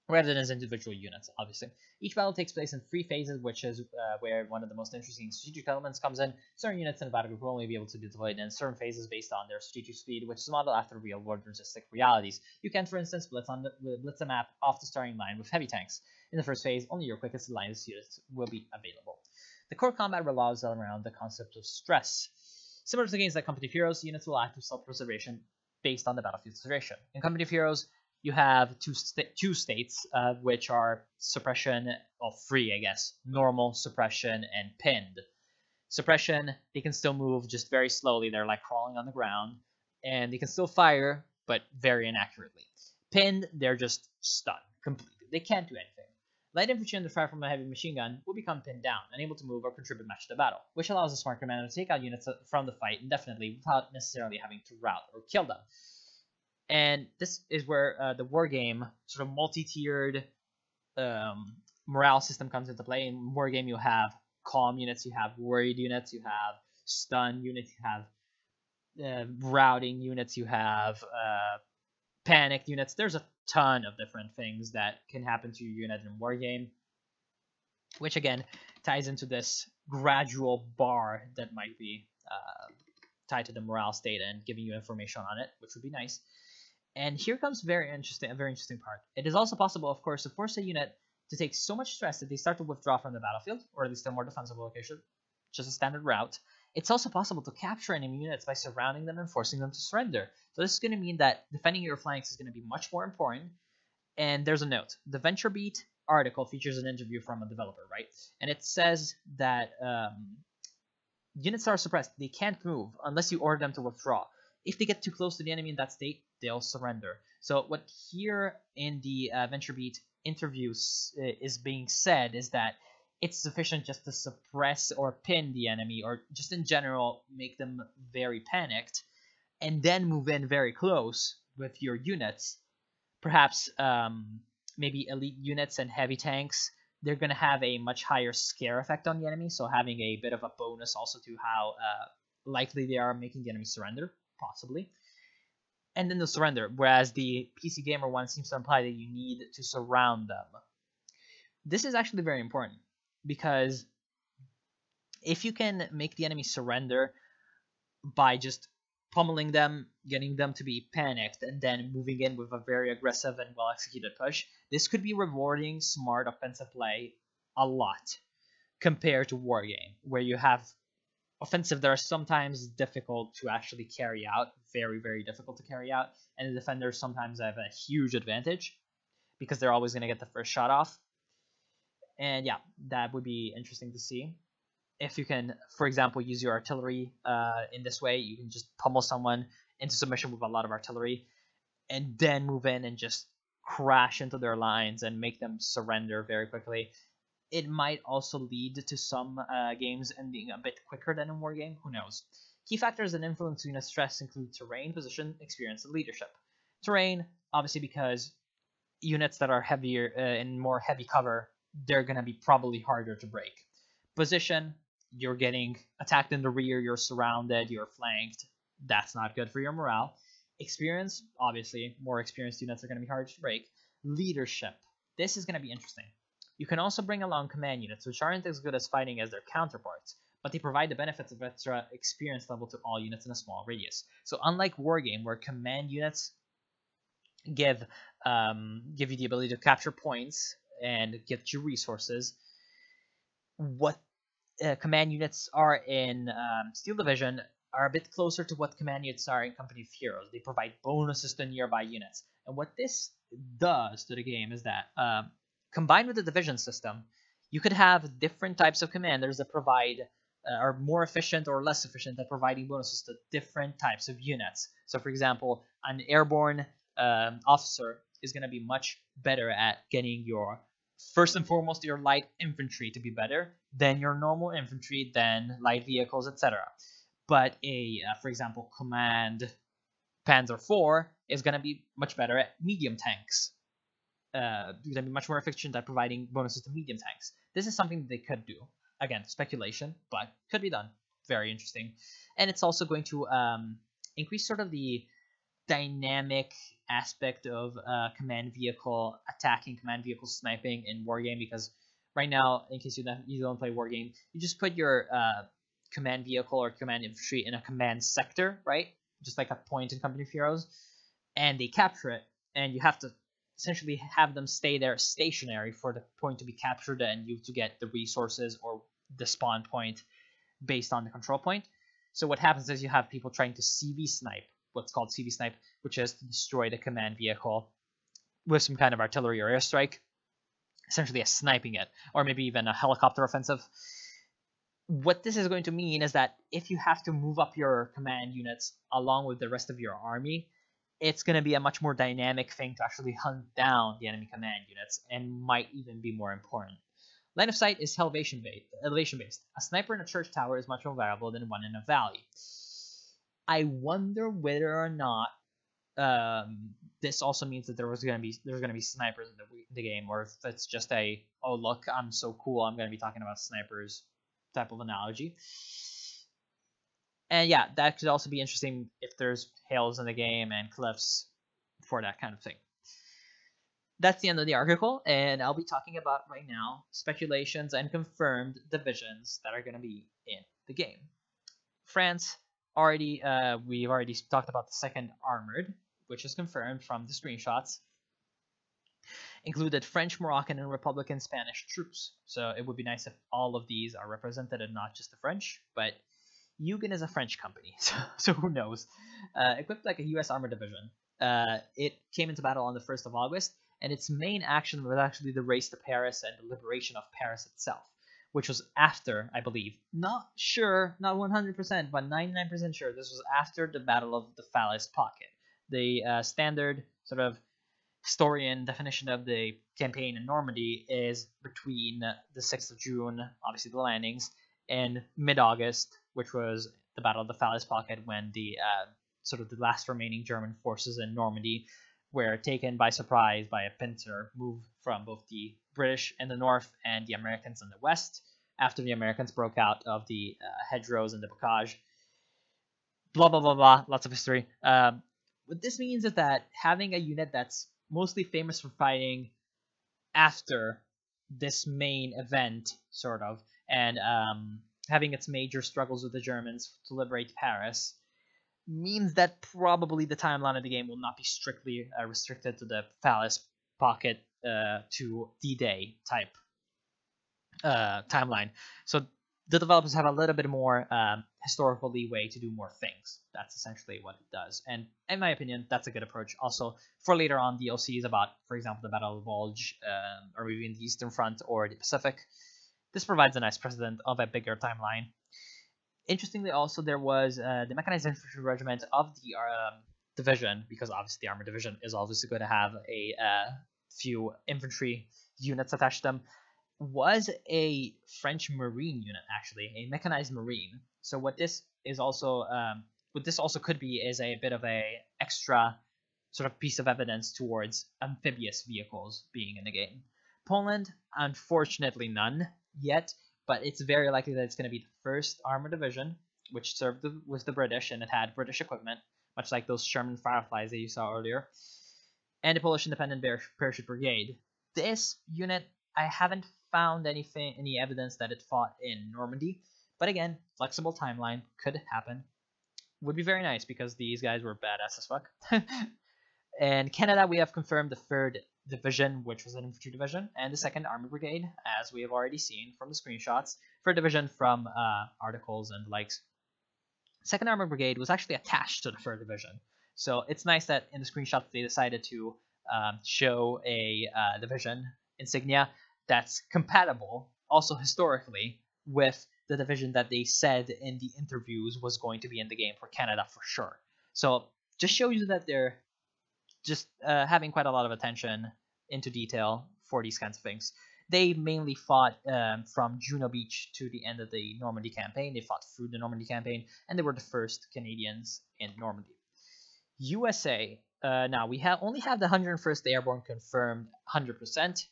rather than as individual units, obviously. Each battle takes place in 3 phases, which is where one of the most interesting strategic elements comes in. Certain units in the battle group will only be able to be deployed in certain phases based on their strategic speed, which is modeled after real-world logistic realities. You can, for instance, blitz a map off the starting line with heavy tanks. In the first phase, only your quickest alliance units will be available. The core combat revolves around the concept of stress. Similar to games like Company of Heroes, units will act with self-preservation based on the battlefield situation. In Company of Heroes, you have two states, which are suppression, or free, I guess, normal, suppression, and pinned. Suppression, they can still move just very slowly. They're like crawling on the ground, and they can still fire, but very inaccurately. Pinned, they're just stunned completely. They can't do anything. Light infantry under fire from a heavy machine gun will become pinned down, unable to move or contribute much to the battle, which allows a smart commander to take out units from the fight indefinitely without necessarily having to rout or kill them. And this is where the wargame sort of multi-tiered morale system comes into play. In wargame, you have calm units, you have worried units, you have stun units, you have routing units, you have panicked units. There's a ton of different things that can happen to your unit in wargame, which again ties into this gradual bar that might be tied to the morale state and giving you information on it, which would be nice. And here comes a very interesting part. It is also possible, of course, to force a unit to take so much stress that they start to withdraw from the battlefield, or at least a more defensible location, just a standard route. It's also possible to capture enemy units by surrounding them and forcing them to surrender. So this is going to mean that defending your flanks is going to be much more important. And there's a note. The VentureBeat article features an interview from a developer, right? And it says that units are suppressed. They can't move unless you order them to withdraw. If they get too close to the enemy in that state, they'll surrender. So what here in the VentureBeat interviews is being said is that it's sufficient just to suppress or pin the enemy, or just in general make them very panicked, and then move in very close with your units. Perhaps maybe elite units and heavy tanks, they're going to have a much higher scare effect on the enemy, so having a bit of a bonus also to how likely they are making the enemy surrender, possibly. And then they'll surrender, whereas the PC Gamer one seems to imply that you need to surround them. This is actually very important, because if you can make the enemy surrender by just pummeling them, getting them to be panicked, and then moving in with a very aggressive and well-executed push, this could be rewarding smart offensive play a lot. compared to Wargame, where you have offensive that are sometimes difficult to actually carry out, very, very difficult to carry out, and the defenders sometimes have a huge advantage because they're always going to get the first shot off. And yeah, that would be interesting to see. If you can, for example, use your artillery in this way, you can just pummel someone into submission with a lot of artillery, and then move in and just crash into their lines and make them surrender very quickly. It might also lead to some games ending a bit quicker than in Wargame. Who knows? Key factors that influence unit stress include terrain, position, experience, and leadership. Terrain, obviously, because units that are heavier in more heavy cover, they're going to be probably harder to break. Position, you're getting attacked in the rear, you're surrounded, you're flanked. That's not good for your morale. Experience, obviously, more experienced units are going to be harder to break. Leadership, this is going to be interesting. You can also bring along command units, which aren't as good as fighting as their counterparts, but they provide the benefits of extra experience level to all units in a small radius. So unlike Wargame, where command units give you the ability to capture points and get you resources, what command units are in Steel Division are a bit closer to what command units are in Company of Heroes. They provide bonuses to nearby units. And what this does to the game is that, combined with the division system, you could have different types of commanders that provide are more efficient or less efficient at providing bonuses to different types of units. So, for example, an airborne officer is going to be much better at getting your, first and foremost, your light infantry to be better than your normal infantry, than light vehicles, etc. But for example, Command Panzer IV is going to be much better at medium tanks. Going to be much more efficient at providing bonuses to medium tanks. This is something that they could do. Again, speculation, but could be done. Very interesting. And it's also going to increase sort of the dynamic aspect of command vehicle attacking, command vehicle sniping in Wargame, because right now, in case you don't play Wargame, you just put your command vehicle or command infantry in a command sector, right? Just like a point in Company of Heroes, and they capture it, and you have to essentially have them stay there stationary for the point to be captured and you to get the resources or the spawn point based on the control point. So what happens is you have people trying to CV snipe, what's called CV snipe, which is to destroy the command vehicle with some kind of artillery or airstrike, essentially as sniping it, or maybe even a helicopter offensive. What this is going to mean is that if you have to move up your command units along with the rest of your army, it's going to be a much more dynamic thing to actually hunt down the enemy command units, and might even be more important. Line of sight is elevation based. A sniper in a church tower is much more valuable than one in a valley. I wonder whether or not this also means that there's going to be snipers in the game, or if it's just a, oh look, I'm so cool, I'm going to be talking about snipers type of analogy. And yeah, that could also be interesting if there's hills in the game and cliffs for that kind of thing. That's the end of the article, and I'll be talking about right now speculations and confirmed divisions that are going to be in the game. France, we've already talked about the 2nd Armored, which is confirmed from the screenshots. Included French, Moroccan, and Republican Spanish troops. So it would be nice if all of these are represented and not just the French, but Eugen is a French company, so who knows. Equipped like a U.S. armored division. It came into battle on the 1st of August, and its main action was actually the race to Paris and the liberation of Paris itself, which was after, I believe, not sure, not 100%, but 99% sure, this was after the Battle of the Falaise Pocket. The standard sort of historian definition of the campaign in Normandy is between the 6th of June, obviously the landings, and mid-August, which was the Battle of the Falaise Pocket, when the sort of the last remaining German forces in Normandy were taken by surprise by a pincer move from both the British in the north and the Americans in the west, after the Americans broke out of the hedgerows and the bocage. Blah, blah, blah, blah, lots of history. What this means is that having a unit that's mostly famous for fighting after this main event, sort of, and having its major struggles with the Germans to liberate Paris, means that probably the timeline of the game will not be strictly restricted to the Falaise Pocket to D-Day type timeline. So the developers have a little bit more historical leeway to do more things. That's essentially what it does, and in my opinion, that's a good approach. Also, for later on DLCs about, for example, the Battle of Volge, or maybe in the Eastern Front or the Pacific, this provides a nice precedent of a bigger timeline. Interestingly, also there was the Mechanized Infantry Regiment of the division, because obviously the Armored Division is obviously going to have a few infantry units attached to them, was a French Marine unit, actually, a mechanized Marine. So what this is also, what this also could be, is a bit of a extra sort of piece of evidence towards amphibious vehicles being in the game. Poland, unfortunately, none yet, but it's very likely that it's going to be the first armored division, which served with the British, and it had British equipment, much like those Sherman Fireflies that you saw earlier, and the Polish Independent Parachute Brigade. This unit, I haven't found any evidence that it fought in Normandy, but again, flexible timeline, could happen. Would be very nice, because these guys were badass as fuck. In Canada, we have confirmed the 3rd Division, which was an infantry division, and the 2nd Armored Brigade, as we have already seen from the screenshots. 3rd Division from articles and the likes. 2nd Armored Brigade was actually attached to the 3rd Division, so it's nice that in the screenshots they decided to show a division insignia that's compatible, also historically, with the division that they said in the interviews was going to be in the game for Canada for sure. So just shows you that they're just having quite a lot of attention into detail for these kinds of things. They mainly fought from Juno Beach to the end of the Normandy campaign. They fought through the Normandy campaign, and they were the first Canadians in Normandy. USA, now we only have the 101st Airborne confirmed 100%,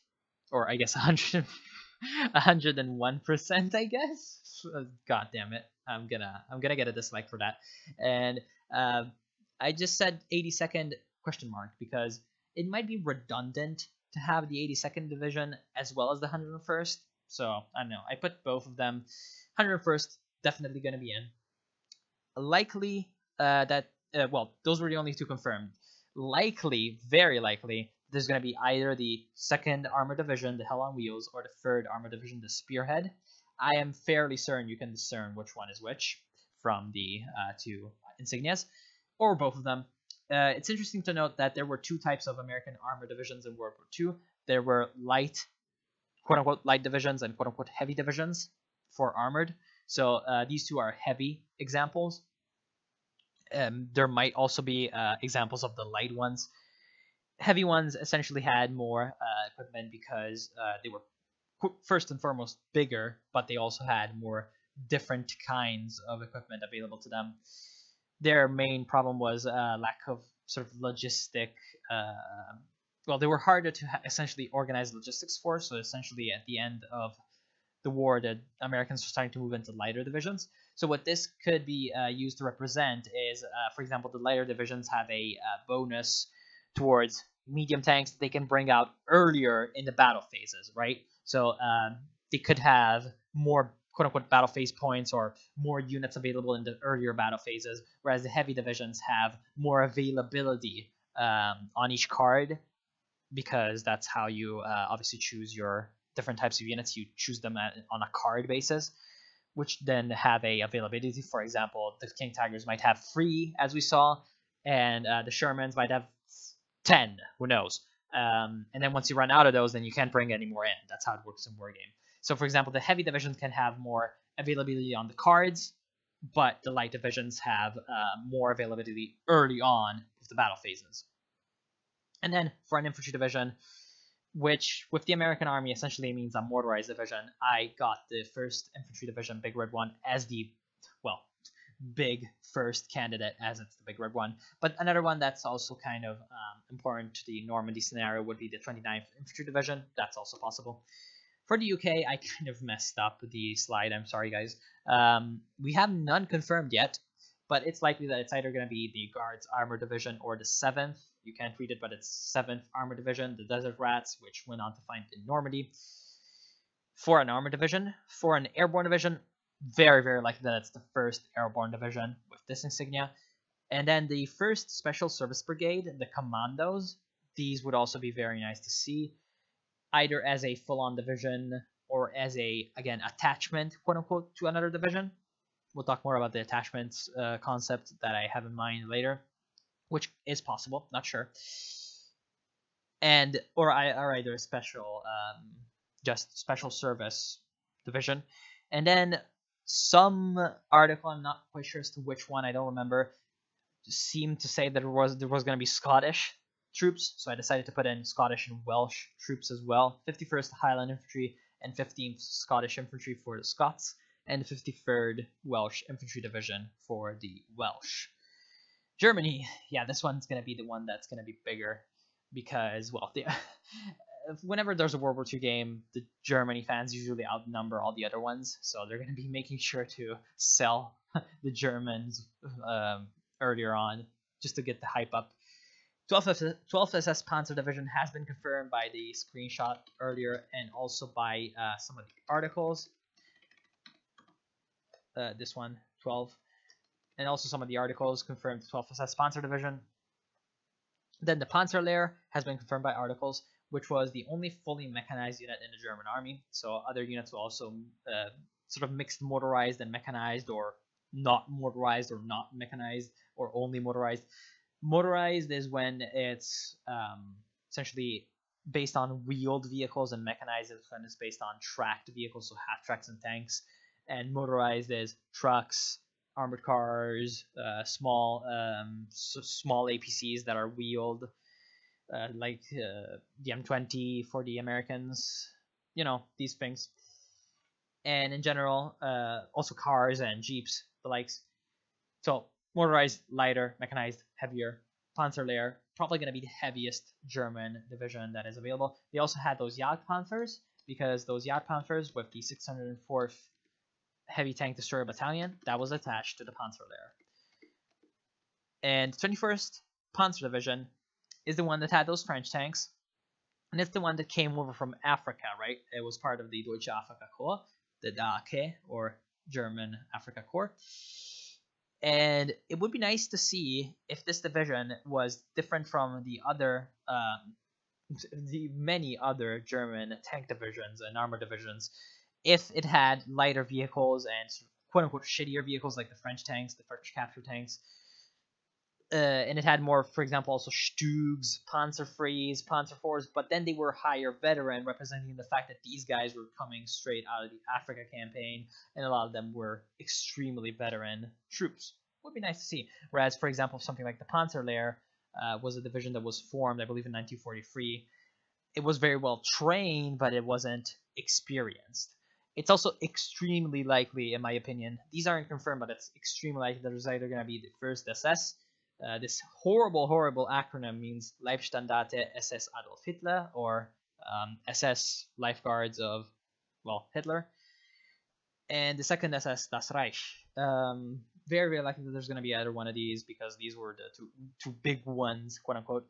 or I guess 101%, I guess. God damn it, I'm gonna get a dislike for that. And I just said 82nd question mark because it might be redundant to have the 82nd Division as well as the 101st. So I don't know. I put both of them. 101st definitely going to be in. Likely well, those were the only two confirmed. Likely, very likely, there's going to be either the 2nd Armored Division, the Hell on Wheels, or the 3rd Armored Division, the Spearhead. I am fairly certain you can discern which one is which from the two insignias, or both of them. It's interesting to note that there were two types of American armored divisions in World War II. There were light, quote-unquote, light divisions and quote-unquote heavy divisions for armored. So these two are heavy examples. There might also be examples of the light ones. Heavy ones essentially had more equipment because they were first and foremost bigger, but they also had more different kinds of equipment available to them. Their main problem was lack of sort of logistic. Well, they were harder to essentially organize logistics for. So essentially, at the end of the war, the Americans were starting to move into lighter divisions. So what this could be used to represent is, for example, the lighter divisions have a bonus towards medium tanks that they can bring out earlier in the battle phases, right? So they could have more quote-unquote battle phase points or more units available in the earlier battle phases, whereas the heavy divisions have more availability on each card, because that's how you obviously choose your different types of units. You choose them on a card basis, which then have a availability. For example, the King Tigers might have 3, as we saw, and the Shermans might have 10, who knows. And then once you run out of those, then you can't bring any more in. That's how it works in Wargame. So, for example, the heavy divisions can have more availability on the cards, but the light divisions have more availability early on with the battle phases. And then for an infantry division, which with the American Army essentially means a motorized division, I got the 1st Infantry Division, Big Red One, as the, well, big first candidate, as it's the Big Red One. But another one that's also kind of important to the Normandy scenario would be the 29th Infantry Division. That's also possible. For the UK, I kind of messed up the slide. I'm sorry, guys. We have none confirmed yet, but it's likely that it's either going to be the Guards Armored Division or the 7th. You can't read it, but it's 7th Armored Division, the Desert Rats, which went on to fight in Normandy. For an Armored Division, for an Airborne Division, very, very likely that it's the 1st Airborne Division with this insignia. And then the 1st Special Service Brigade, the Commandos, these would also be very nice to see, either as a full-on division or as a, again, attachment, quote unquote, to another division. We'll talk more about the attachments concept that I have in mind later, which is possible, not sure. And or either a special, just special service division, and then some article, I'm not quite sure as to which one, I don't remember, seemed to say that there was going to be Scottish troops, so I decided to put in Scottish and Welsh troops as well. 51st Highland Infantry and 15th Scottish Infantry for the Scots, and 53rd Welsh Infantry Division for the Welsh. Germany, yeah, this one's going to be the one that's going to be bigger because, well, whenever there's a World War II game, the Germany fans usually outnumber all the other ones, so they're going to be making sure to sell the Germans earlier on just to get the hype up. 12th SS Panzer Division has been confirmed by the screenshot earlier and also by some of the articles. This one, 12. And also some of the articles confirmed 12th SS Panzer Division. Then the Panzerlehr has been confirmed by articles, which was the only fully mechanized unit in the German army. So other units were also sort of mixed motorized and mechanized, or not motorized or not mechanized, or only motorized. Motorized is when it's essentially based on wheeled vehicles, and mechanized is when it's based on tracked vehicles, so half tracks and tanks. And motorized is trucks, armored cars, small APCs that are wheeled, like the M20 for the Americans, these things. And in general, also cars and jeeps, the likes. So motorized, lighter, mechanized, heavier. Panzerlehr, probably going to be the heaviest German division that is available. They also had those Jagdpanzers, because those Jagdpanzers with the 604th Heavy Tank Destroyer Battalion, that was attached to the Panzerlehr. And 21st Panzer Division is the one that had those French tanks, and it's the one that came over from Africa, right? It was part of the Deutsche Afrika Korps, the DAK, or German Africa Corps. And it would be nice to see if this division was different from the other, the many other German tank divisions and armor divisions, if it had lighter vehicles and quote-unquote shittier vehicles like the French tanks, the French capture tanks, and it had more, for example, also Stugs, Panzerfrees, Panzer IVs, but then they were higher veteran, representing the fact that these guys were coming straight out of the Africa campaign, and a lot of them were extremely veteran troops. Would be nice to see. Whereas, for example, something like the Panzerlehr was a division that was formed, I believe, in 1943. It was very well trained, but it wasn't experienced. It's also extremely likely, in my opinion, these aren't confirmed, but it's extremely likely that there's either going to be the first SS. This horrible acronym means Leibstandarte SS Adolf Hitler, or SS Lifeguards of, well, Hitler. And the second SS, Das Reich. Very, very likely that there's going to be either one of these, because these were the two big ones, quote unquote.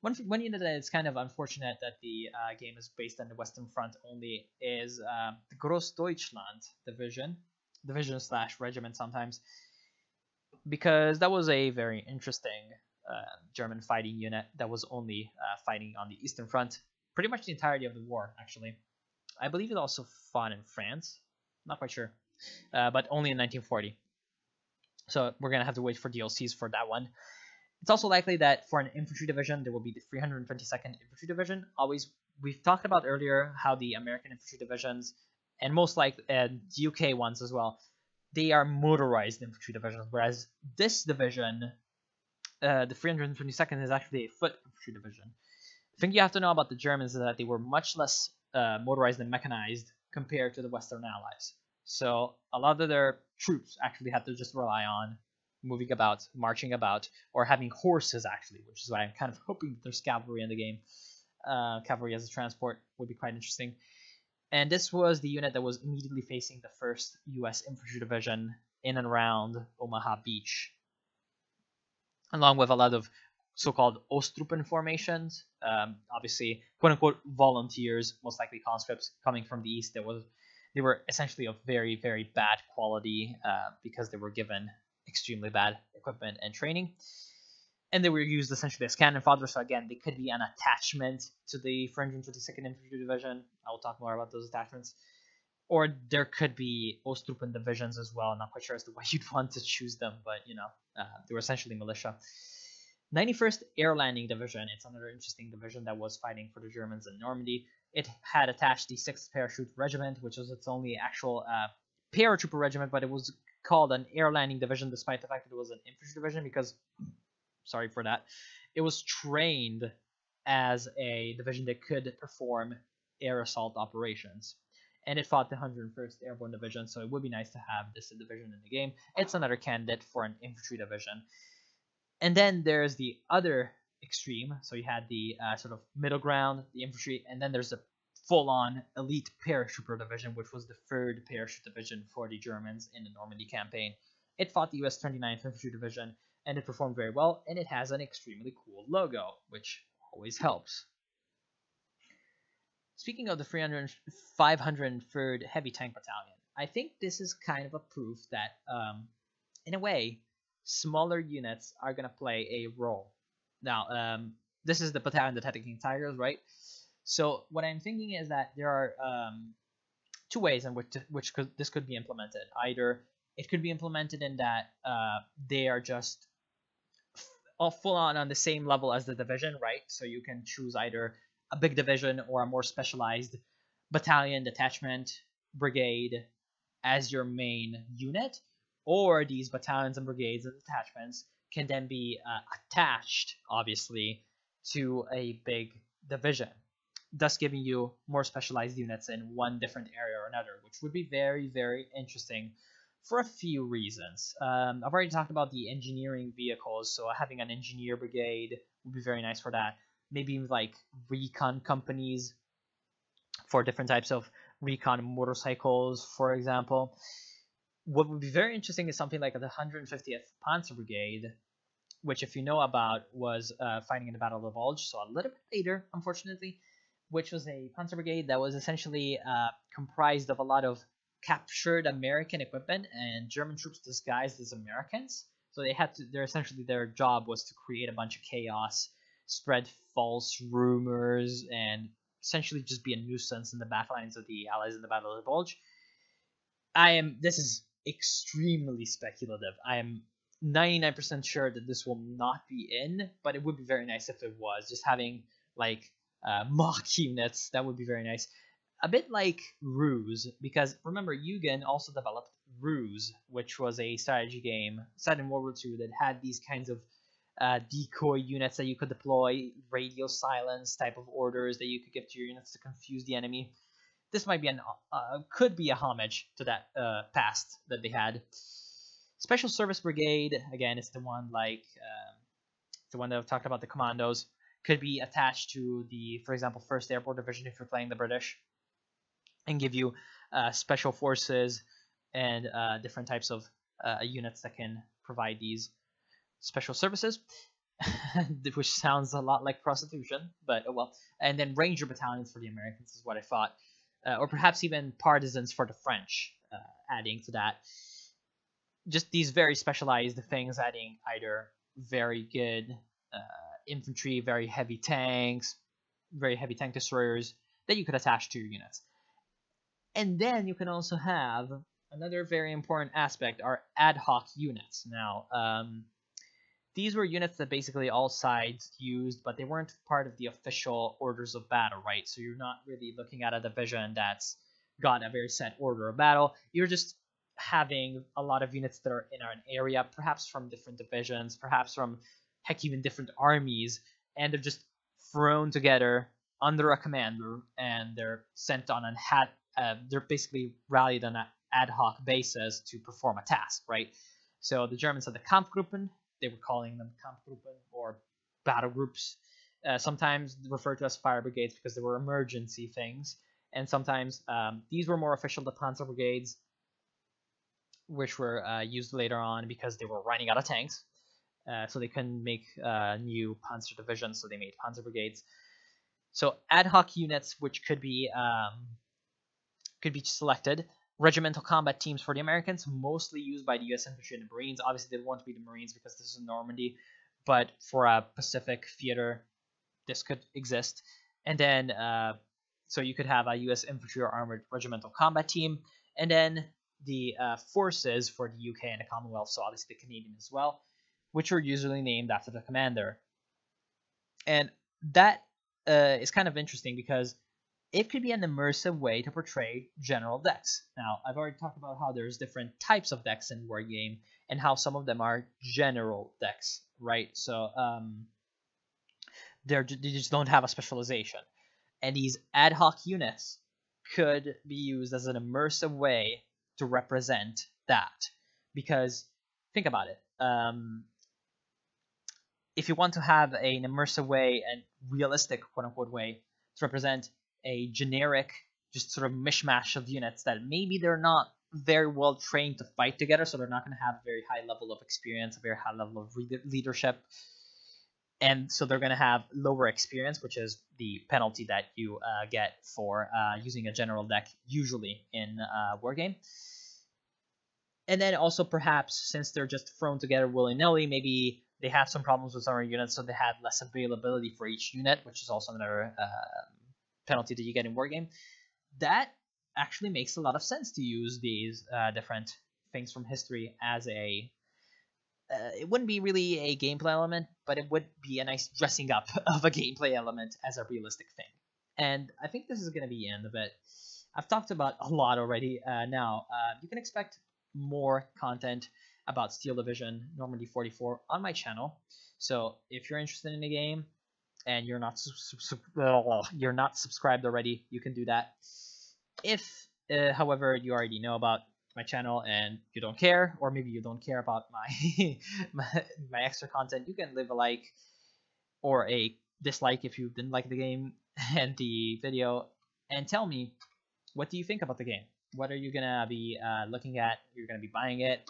One unit that is kind of unfortunate that the game is based on the Western Front only is the Großdeutschland division/regiment sometimes, because that was a very interesting German fighting unit that was only fighting on the Eastern Front pretty much the entirety of the war, actually. I believe it also fought in France, not quite sure, but only in 1940. So we're going to have to wait for DLCs for that one. It's also likely that for an infantry division, there will be the 322nd Infantry Division. We've talked about earlier how the American infantry divisions, and most likely the UK ones as well, they are motorized infantry divisions, whereas this division, the 322nd, is actually a foot infantry division. The thing you have to know about the Germans is that they were much less motorized and mechanized compared to the Western Allies. So a lot of their troops actually had to just rely on moving about, marching about, or having horses, actually, which is why I'm kind of hoping that there's cavalry in the game. Cavalry as a transport would be quite interesting. And this was the unit that was immediately facing the 1st U.S. Infantry Division in and around Omaha Beach, along with a lot of so-called Ostruppen formations, obviously, quote-unquote, volunteers, most likely conscripts coming from the east. They were essentially of very, very bad quality because they were given extremely bad equipment and training, and they were used essentially as cannon fodder. So again, they could be an attachment to the 422nd Infantry Division. I will talk more about those attachments. or there could be Ostruppen divisions as well. I'm not quite sure as to why you'd want to choose them, but they were essentially militia. 91st Air Landing Division. It's another interesting division that was fighting for the Germans in Normandy. It had attached the 6th Parachute Regiment, which was its only actual paratrooper regiment, but it was called an Air Landing Division despite the fact that it was an infantry division because, sorry for that, it was trained as a division that could perform air assault operations. And it fought the 101st Airborne Division, so it would be nice to have this division in the game. It's another candidate for an infantry division. And then there's the other extreme. So you had the sort of middle ground, the infantry, and then there's a full-on elite paratrooper division, which was the 3rd Parachute Division for the Germans in the Normandy campaign. It fought the US 29th Infantry Division, and it performed very well, and it has an extremely cool logo, which always helps. Speaking of the 503rd Heavy Tank Battalion, I think this is kind of a proof that, in a way, smaller units are going to play a role. Now, this is the battalion that had the King Tigers, right? So what I'm thinking is that there are 2 ways in which this could be implemented. Either it could be implemented in that they are just full on the same level as the division, right? So you can choose either a big division or a more specialized battalion, detachment, brigade as your main unit, or these battalions and brigades and detachments can then be attached, obviously, to a big division, thus giving you more specialized units in one different area or another, which would be very, very interesting for a few reasons. I've already talked about the engineering vehicles, so having an engineer brigade would be very nice for that. Maybe like recon companies for different types of recon motorcycles, for example. What would be very interesting is something like the 150th Panzer Brigade, which, if you know about, was fighting in the Battle of the Bulge, so a little bit later, unfortunately, which was a Panzer Brigade that was essentially comprised of a lot of captured American equipment and German troops disguised as Americans. So their job was to create a bunch of chaos, spread false rumors, and essentially just be a nuisance in the back lines of the Allies in the Battle of the Bulge. This is extremely speculative. I am 99% sure that this will not be in, but it would be very nice if it was. Just having like mock units, that would be very nice. A bit like Ruse, because remember, Eugen also developed Ruse, which was a strategy game set in World War II that had these kinds of decoy units that you could deploy, radio silence type of orders that you could give to your units to confuse the enemy. This might be could be a homage to that past that they had. Special Service Brigade, again, it's the one like the one that I've talked about, the commandos, could be attached to the, for example, 1st Airborne Division if you're playing the British, and give you special forces and different types of units that can provide these special services, which sounds a lot like prostitution, but oh well. And then Ranger battalions for the Americans is what I thought, or perhaps even partisans for the French, adding to that. Just these very specialized things, adding either very good infantry, very heavy tank destroyers that you could attach to your units. And then you can also have another very important aspect, are ad hoc units. Now, these were units that basically all sides used, but they weren't part of the official orders of battle, right? So you're not really looking at a division that's got a very set order of battle. You're just having a lot of units that are in an area, perhaps from different divisions, perhaps from, heck, even different armies, and they're just thrown together under a commander, and they're sent on they're basically rallied on an ad hoc basis to perform a task, right? So the Germans had the Kampfgruppen. They were calling them Kampfgruppen or battle groups, sometimes referred to as fire brigades because they were emergency things, and sometimes these were more official, the Panzer brigades, which were used later on because they were running out of tanks, so they couldn't make new Panzer divisions, so they made Panzer brigades. So ad hoc units, which could be selected. Regimental combat teams for the Americans, mostly used by the U.S. Infantry and the Marines. Obviously, they want to be the Marines because this is Normandy, but for a Pacific theater, this could exist. And then So you could have a U.S. infantry or armored regimental combat team, and then the forces for the UK and the Commonwealth, so obviously the Canadian as well, which are usually named after the commander. And that is kind of interesting because it could be an immersive way to portray general decks. Now, I've already talked about how there's different types of decks in Wargame and how some of them are general decks, right? So they just don't have a specialization. And these ad hoc units could be used as an immersive way to represent that. Because think about it. If you want to have an immersive way and realistic, quote unquote, way to represent a generic, just sort of mishmash of units that maybe they're not very well trained to fight together, so they're not going to have a very high level of experience, a very high level of leadership, and so they're going to have lower experience, which is the penalty that you get for using a general deck usually in Wargame. And then also perhaps since they're just thrown together willy-nilly, maybe they have some problems with some units, so they have less availability for each unit, which is also another penalty that you get in Wargame. That actually makes a lot of sense to use these different things from history as a it wouldn't be really a gameplay element, but it would be a nice dressing up of a gameplay element as a realistic thing. And I think this is going to be the end of it. I've talked about a lot already. Now, you can expect more content about Steel Division Normandy 44 on my channel. So if you're interested in the game and you're not subscribed already, you can do that. If, however, you already know about my channel and you don't care, or maybe you don't care about my my extra content, you can leave a like or a dislike if you didn't like the game and the video, and tell me, what do you think about the game? What are you gonna be looking at? You're gonna be buying it?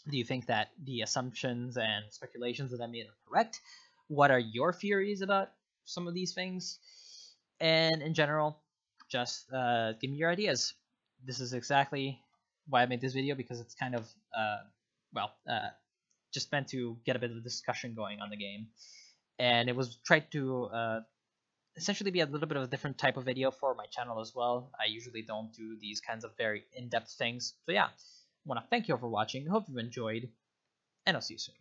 Do you think that the assumptions and speculations that I made are correct? What are your theories about some of these things? And in general, just give me your ideas. This is exactly why I made this video, because it's kind of just meant to get a bit of a discussion going on the game, and it was tried to essentially be a little bit of a different type of video for my channel as well. I usually don't do these kinds of very in-depth things, so yeah, I want to thank you all for watching. I hope you've enjoyed, and I'll see you soon.